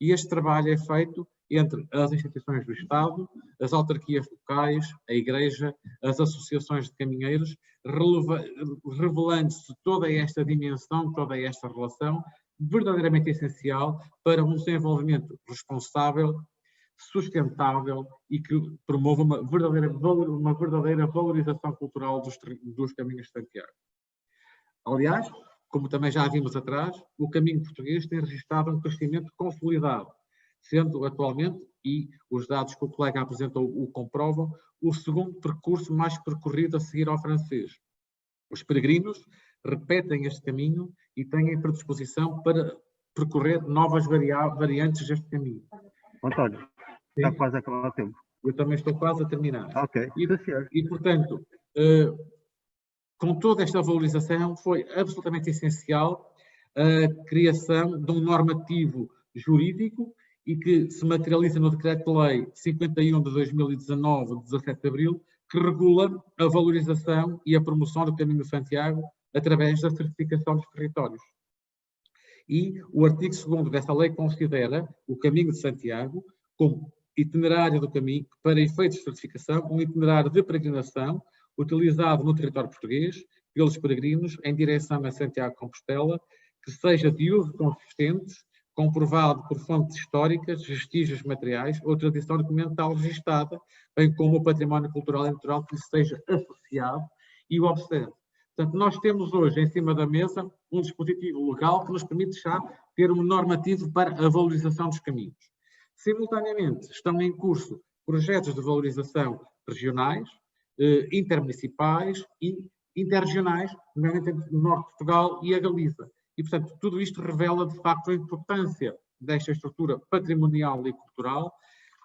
E este trabalho é feito entre as instituições do Estado, as autarquias locais, a Igreja, as associações de caminheiros, revelando-se toda esta dimensão, toda esta relação, verdadeiramente essencial para um desenvolvimento responsável, sustentável e que promova uma verdadeira valorização cultural dos caminhos de Santiago. Aliás, como também já vimos atrás, o caminho português tem registrado um crescimento consolidado, sendo atualmente, e os dados que o colega apresentou o comprovam, o segundo percurso mais percorrido a seguir ao francês. Os peregrinos repetem este caminho e têm predisposição para percorrer novas variantes deste caminho. António, está quase a acabar o tempo. Eu também estou quase a terminar. Ok. E portanto, com toda esta valorização, foi absolutamente essencial a criação de um normativo jurídico e que se materializa no Decreto-Lei 51 de 2019, de 17 de abril, que regula a valorização e a promoção do Caminho de Santiago através da certificação dos territórios. E o artigo 2º dessa lei considera o Caminho de Santiago como itinerário do caminho, para efeitos de certificação, um itinerário de peregrinação utilizado no território português pelos peregrinos em direção a Santiago de Compostela, que seja de uso consistente, comprovado por fontes históricas, vestígios materiais ou tradição documental registada, bem como o património cultural e natural que lhe seja associado e o observe. Portanto, nós temos hoje em cima da mesa um dispositivo legal que nos permite já ter um normativo para a valorização dos caminhos. Simultaneamente, estão em curso projetos de valorização regionais, intermunicipais e interregionais, nomeadamente entre o Norte de Portugal e a Galiza. E, portanto, tudo isto revela, de facto, a importância desta estrutura patrimonial e cultural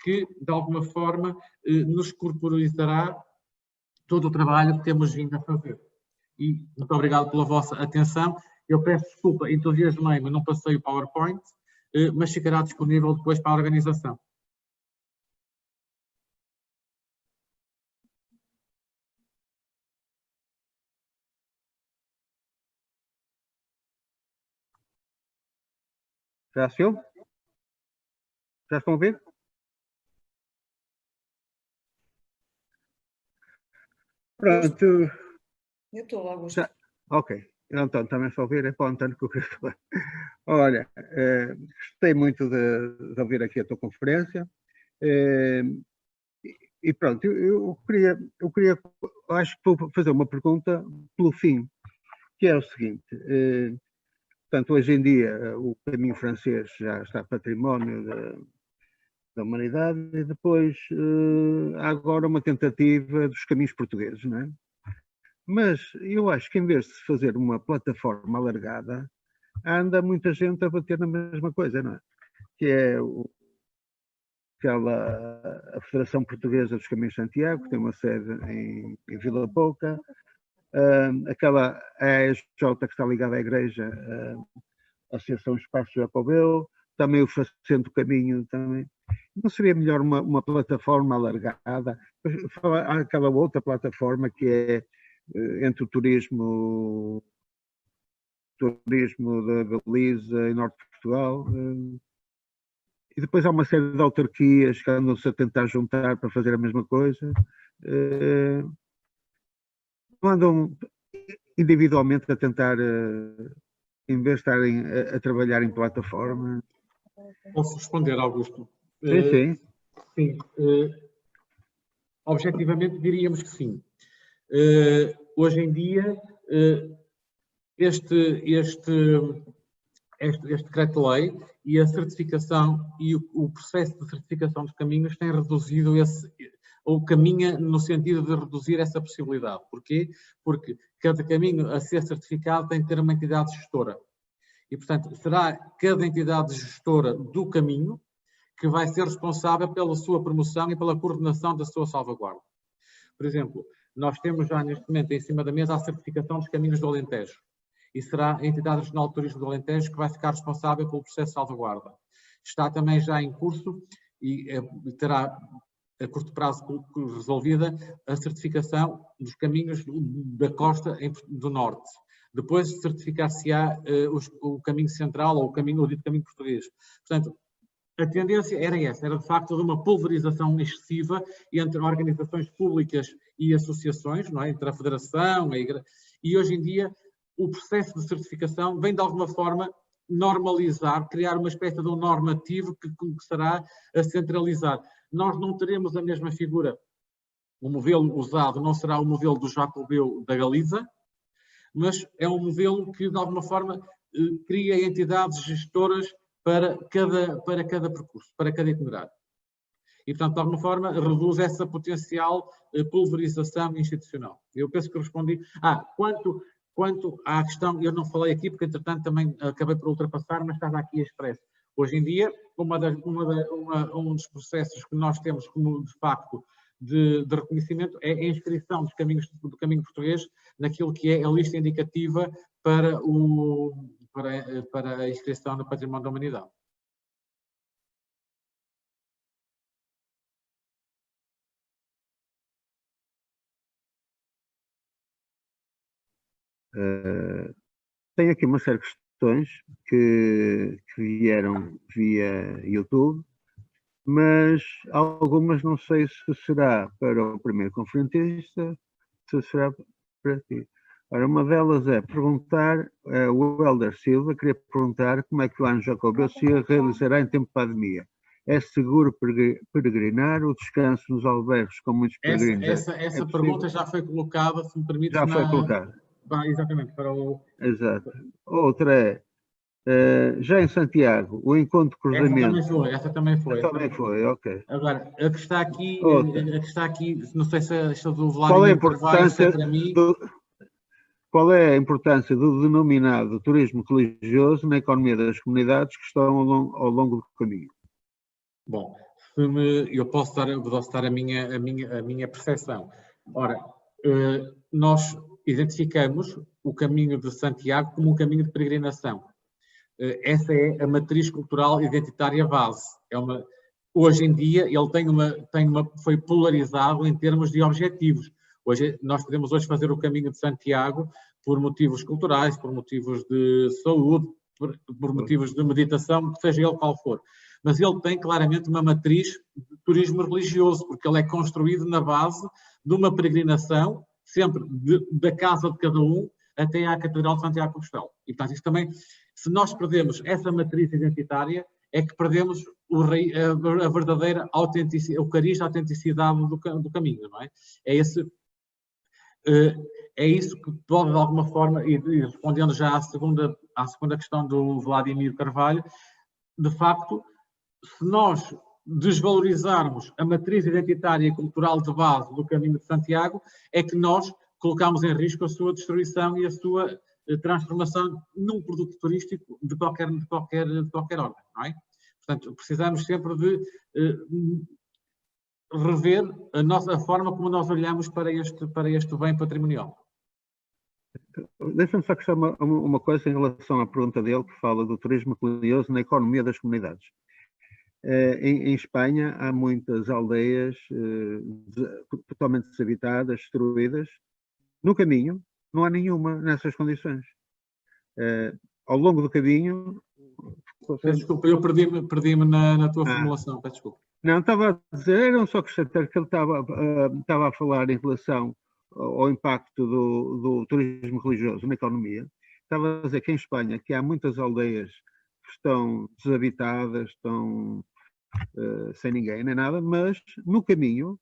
que, de alguma forma, nos corporizará todo o trabalho que temos vindo a fazer. E muito obrigado pela vossa atenção. Eu peço desculpa, entusiasmei-me, não passei o PowerPoint, mas ficará disponível depois para a organização. Já se ouve? Já estão a ouvir? Pronto. Eu estou, Augusto. Ok. António, também só ouvir, é para o António que eu queria falar. Olha, gostei muito de ouvir aqui a tua conferência. E pronto, eu queria, acho que vou fazer uma pergunta pelo fim, que é o seguinte. Portanto, hoje em dia o caminho francês já está património da humanidade e depois há agora uma tentativa dos caminhos portugueses, não é? Mas eu acho que em vez de se fazer uma plataforma alargada, anda muita gente a bater na mesma coisa, não é? Que a Federação Portuguesa dos Caminhos de Santiago, que tem uma sede em Vila Pouca, aquela AEJ que está ligada à Igreja, a Associação Espaço Jacobeu, também o Facendo do Caminho também. Não seria melhor uma plataforma alargada? Há aquela outra plataforma que é entre o turismo da Galiza e Norte de Portugal, e depois há uma série de autarquias que andam-se a tentar juntar para fazer a mesma coisa. Não andam individualmente a tentar, em vez de estarem a trabalhar em plataforma. Posso responder, Augusto? Sim. Sim. Objetivamente diríamos que sim. Hoje em dia, este decreto-lei e a certificação e o processo de certificação dos caminhos tem reduzido ou caminha no sentido de reduzir essa possibilidade. Porquê? Porque cada caminho a ser certificado tem que ter uma entidade gestora. E, portanto, será cada entidade gestora do caminho que vai ser responsável pela sua promoção e pela coordenação da sua salvaguarda. Por exemplo, nós temos já neste momento em cima da mesa a certificação dos caminhos do Alentejo. E será a Entidade Regional de Turismo do Alentejo que vai ficar responsável pelo processo de salvaguarda. Está também já em curso e terá a curto prazo resolvida a certificação dos caminhos da costa do norte. Depois certificar-se-á o caminho central ou o dito caminho português. Portanto, a tendência era essa, era de facto de uma pulverização excessiva entre organizações públicas e associações, não é? Entre a Federação, a Igreja, e hoje em dia o processo de certificação vem de alguma forma normalizar, criar uma espécie de um normativo que começará a centralizar. Nós não teremos a mesma figura, o modelo usado não será o modelo do Jacobeu da Galiza, mas é um modelo que de alguma forma cria entidades gestoras para cada percurso, para cada itinerário. E, portanto, de alguma forma, reduz essa potencial pulverização institucional. Eu penso que respondi. Quanto à questão, eu não falei aqui, porque, entretanto, também acabei por ultrapassar, mas estava aqui expresso. Hoje em dia, um dos processos que nós temos como, de facto, de reconhecimento é a inscrição dos caminhos do caminho português naquilo que é a lista indicativa para a inscrição no Património da Humanidade. Tenho aqui uma série de questões que vieram via YouTube, mas algumas não sei se será para o primeiro conferencista, se será para ti. Ora, uma delas é perguntar, o Helder Silva queria perguntar como é que o ano Jacobeu se realizará em tempo de pandemia. É seguro peregrinar o descanso nos albergues com muitos peregrinos? Essa pergunta já foi colocada, se me permite. Já foi colocada. Exatamente, para o... Exato. Outra é, já em Santiago, o encontro de cruzamento... Essa também foi. Também foi, ok. Agora, a que está aqui, não sei se é do Vladimir Carvalho, se é para mim... Qual é a importância do denominado turismo religioso na economia das comunidades que estão ao longo do caminho? Bom, eu posso dar a minha percepção. Ora, nós identificamos o caminho de Santiago como um caminho de peregrinação. Essa é a matriz cultural identitária base. Hoje em dia ele foi polarizado em termos de objetivos. Nós podemos hoje fazer o caminho de Santiago por motivos culturais, por motivos de saúde, por motivos de meditação, seja ele qual for. Mas ele tem claramente uma matriz de turismo religioso, porque ele é construído na base de uma peregrinação, sempre da casa de cada um até à Catedral de Santiago de Compostela. E, portanto, isso também, se nós perdemos essa matriz identitária, é que perdemos a verdadeira autenticidade, o cariz da autenticidade do caminho, não é? É isso que pode, de alguma forma, e respondendo já à segunda questão do Vladimir Carvalho, de facto, se nós desvalorizarmos a matriz identitária e cultural de base do caminho de Santiago, é que nós colocamos em risco a sua destruição e a sua transformação num produto turístico de qualquer ordem, não é? Portanto, precisamos sempre de rever a forma como nós olhamos para este bem patrimonial. Deixa-me só questionar uma coisa em relação à pergunta dele, que fala do turismo religioso na economia das comunidades. Em Espanha há muitas aldeias totalmente desabitadas, destruídas. No caminho, não há nenhuma nessas condições. Ao longo do caminho... Peço desculpa, eu perdi-me na tua formulação, peço desculpa. Não, estava a dizer, era só acrescentar que ele estava a falar em relação ao impacto do turismo religioso na economia. Estava a dizer que em Espanha que há muitas aldeias que estão desabitadas, estão sem ninguém, nem nada, mas no caminho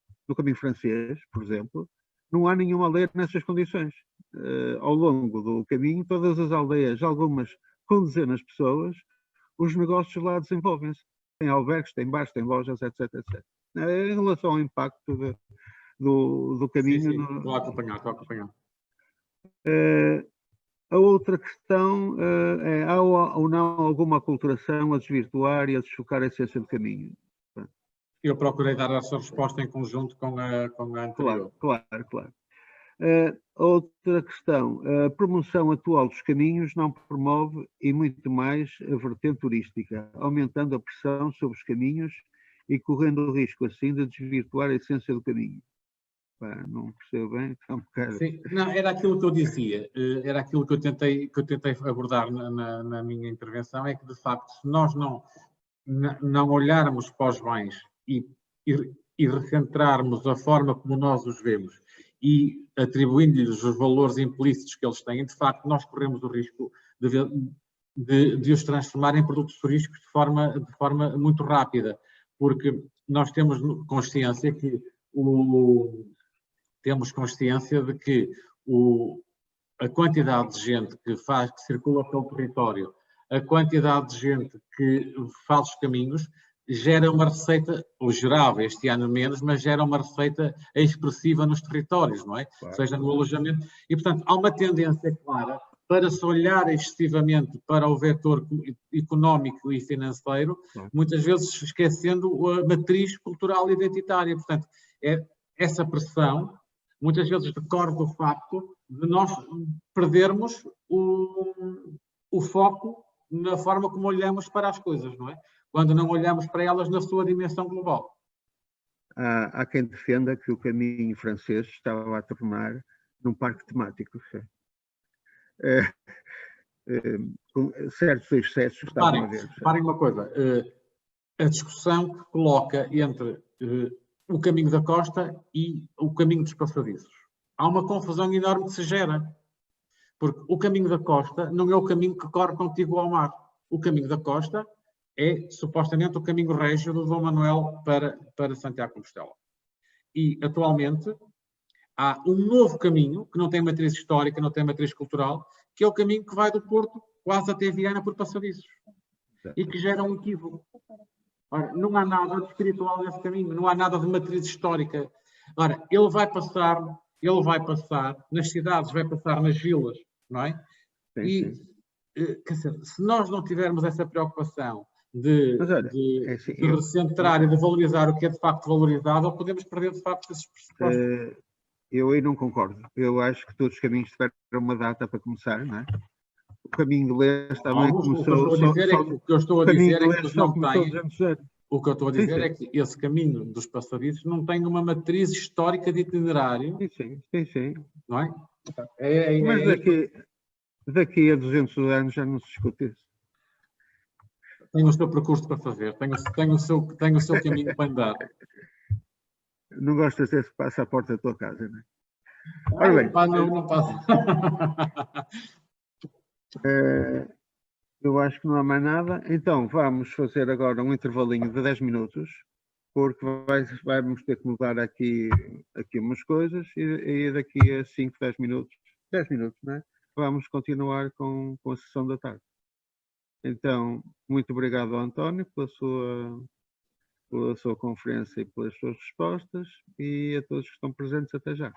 francês, por exemplo, não há nenhuma aldeia nessas condições. Ao longo do caminho, todas as aldeias, algumas com dezenas de pessoas, os negócios lá desenvolvem-se. Tem albergues, tem bares, tem lojas, etc, etc. Em relação ao impacto do caminho... Sim, estou a acompanhar. A outra questão é, há ou não alguma aculturação a desvirtuar e a desfocar a essência do caminho? Eu procurei dar essa resposta em conjunto com a anterior. Claro. Outra questão, a promoção atual dos caminhos não promove e muito mais a vertente turística, aumentando a pressão sobre os caminhos e correndo o risco assim de desvirtuar a essência do caminho. Não percebo bem, está um bocado... Sim, não, era aquilo que eu dizia, era aquilo que eu tentei abordar na minha intervenção, é que de facto se nós não olharmos para os bens e recentrarmos a forma como nós os vemos e atribuindo-lhes os valores implícitos que eles têm, de facto nós corremos o risco de os transformar em produtos turísticos de forma muito rápida, porque nós temos consciência de que a quantidade de gente que circula pelo território, a quantidade de gente que faz os caminhos, gera uma receita, ou gerava este ano menos, mas gera uma receita expressiva nos territórios, não é? Claro. Seja no alojamento. E, portanto, há uma tendência clara para se olhar excessivamente para o vetor económico e financeiro, muitas vezes esquecendo a matriz cultural e identitária. Portanto, essa pressão muitas vezes decorre do facto de nós perdermos o foco na forma como olhamos para as coisas, não é? Quando não olhamos para elas na sua dimensão global. Há quem defenda que o caminho francês estava a tornar num parque temático. Com certos excessos estavam a ver. Reparem uma coisa, a discussão que coloca entre o caminho da costa e o caminho dos passadiços. Há uma confusão enorme que se gera, porque o caminho da costa não é o caminho que corre contigo ao mar. O caminho da costa é supostamente o caminho régio do Dom Manuel para Santiago de Compostela. E atualmente há um novo caminho que não tem matriz histórica, não tem matriz cultural, que é o caminho que vai do Porto quase até Viana por passadiços e que gera um equívoco. Ora, não há nada de espiritual nesse caminho, não há nada de matriz histórica. Ora, ele vai passar nas cidades, vai passar nas vilas, não é? Sim. Quer dizer, se nós não tivermos essa preocupação de recentrar e de valorizar o que é de facto valorizado, podemos perder de facto esses pressupostos. Eu aí não concordo. Eu acho que todos os caminhos tiveram uma data para começar, não é? O caminho de Leste também começou... O que eu estou a dizer é que eles não têm... O que eu estou a dizer é que esse caminho dos passadiços não tem uma matriz histórica de itinerário. Sim. Não é? Mas daqui a 200 anos já não se discute isso. Tem o seu percurso para fazer, tem o seu caminho para andar. Não gostas desse que passa à porta da tua casa, não é? Ora bem, não passa. Eu acho que não há mais nada. Então, vamos fazer agora um intervalinho de 10 minutos, porque vamos ter que mudar aqui umas coisas e daqui a 5, 10 minutos, não é? Vamos continuar com a sessão da tarde. Então, muito obrigado ao António pela sua conferência e pelas suas respostas e a todos que estão presentes até já.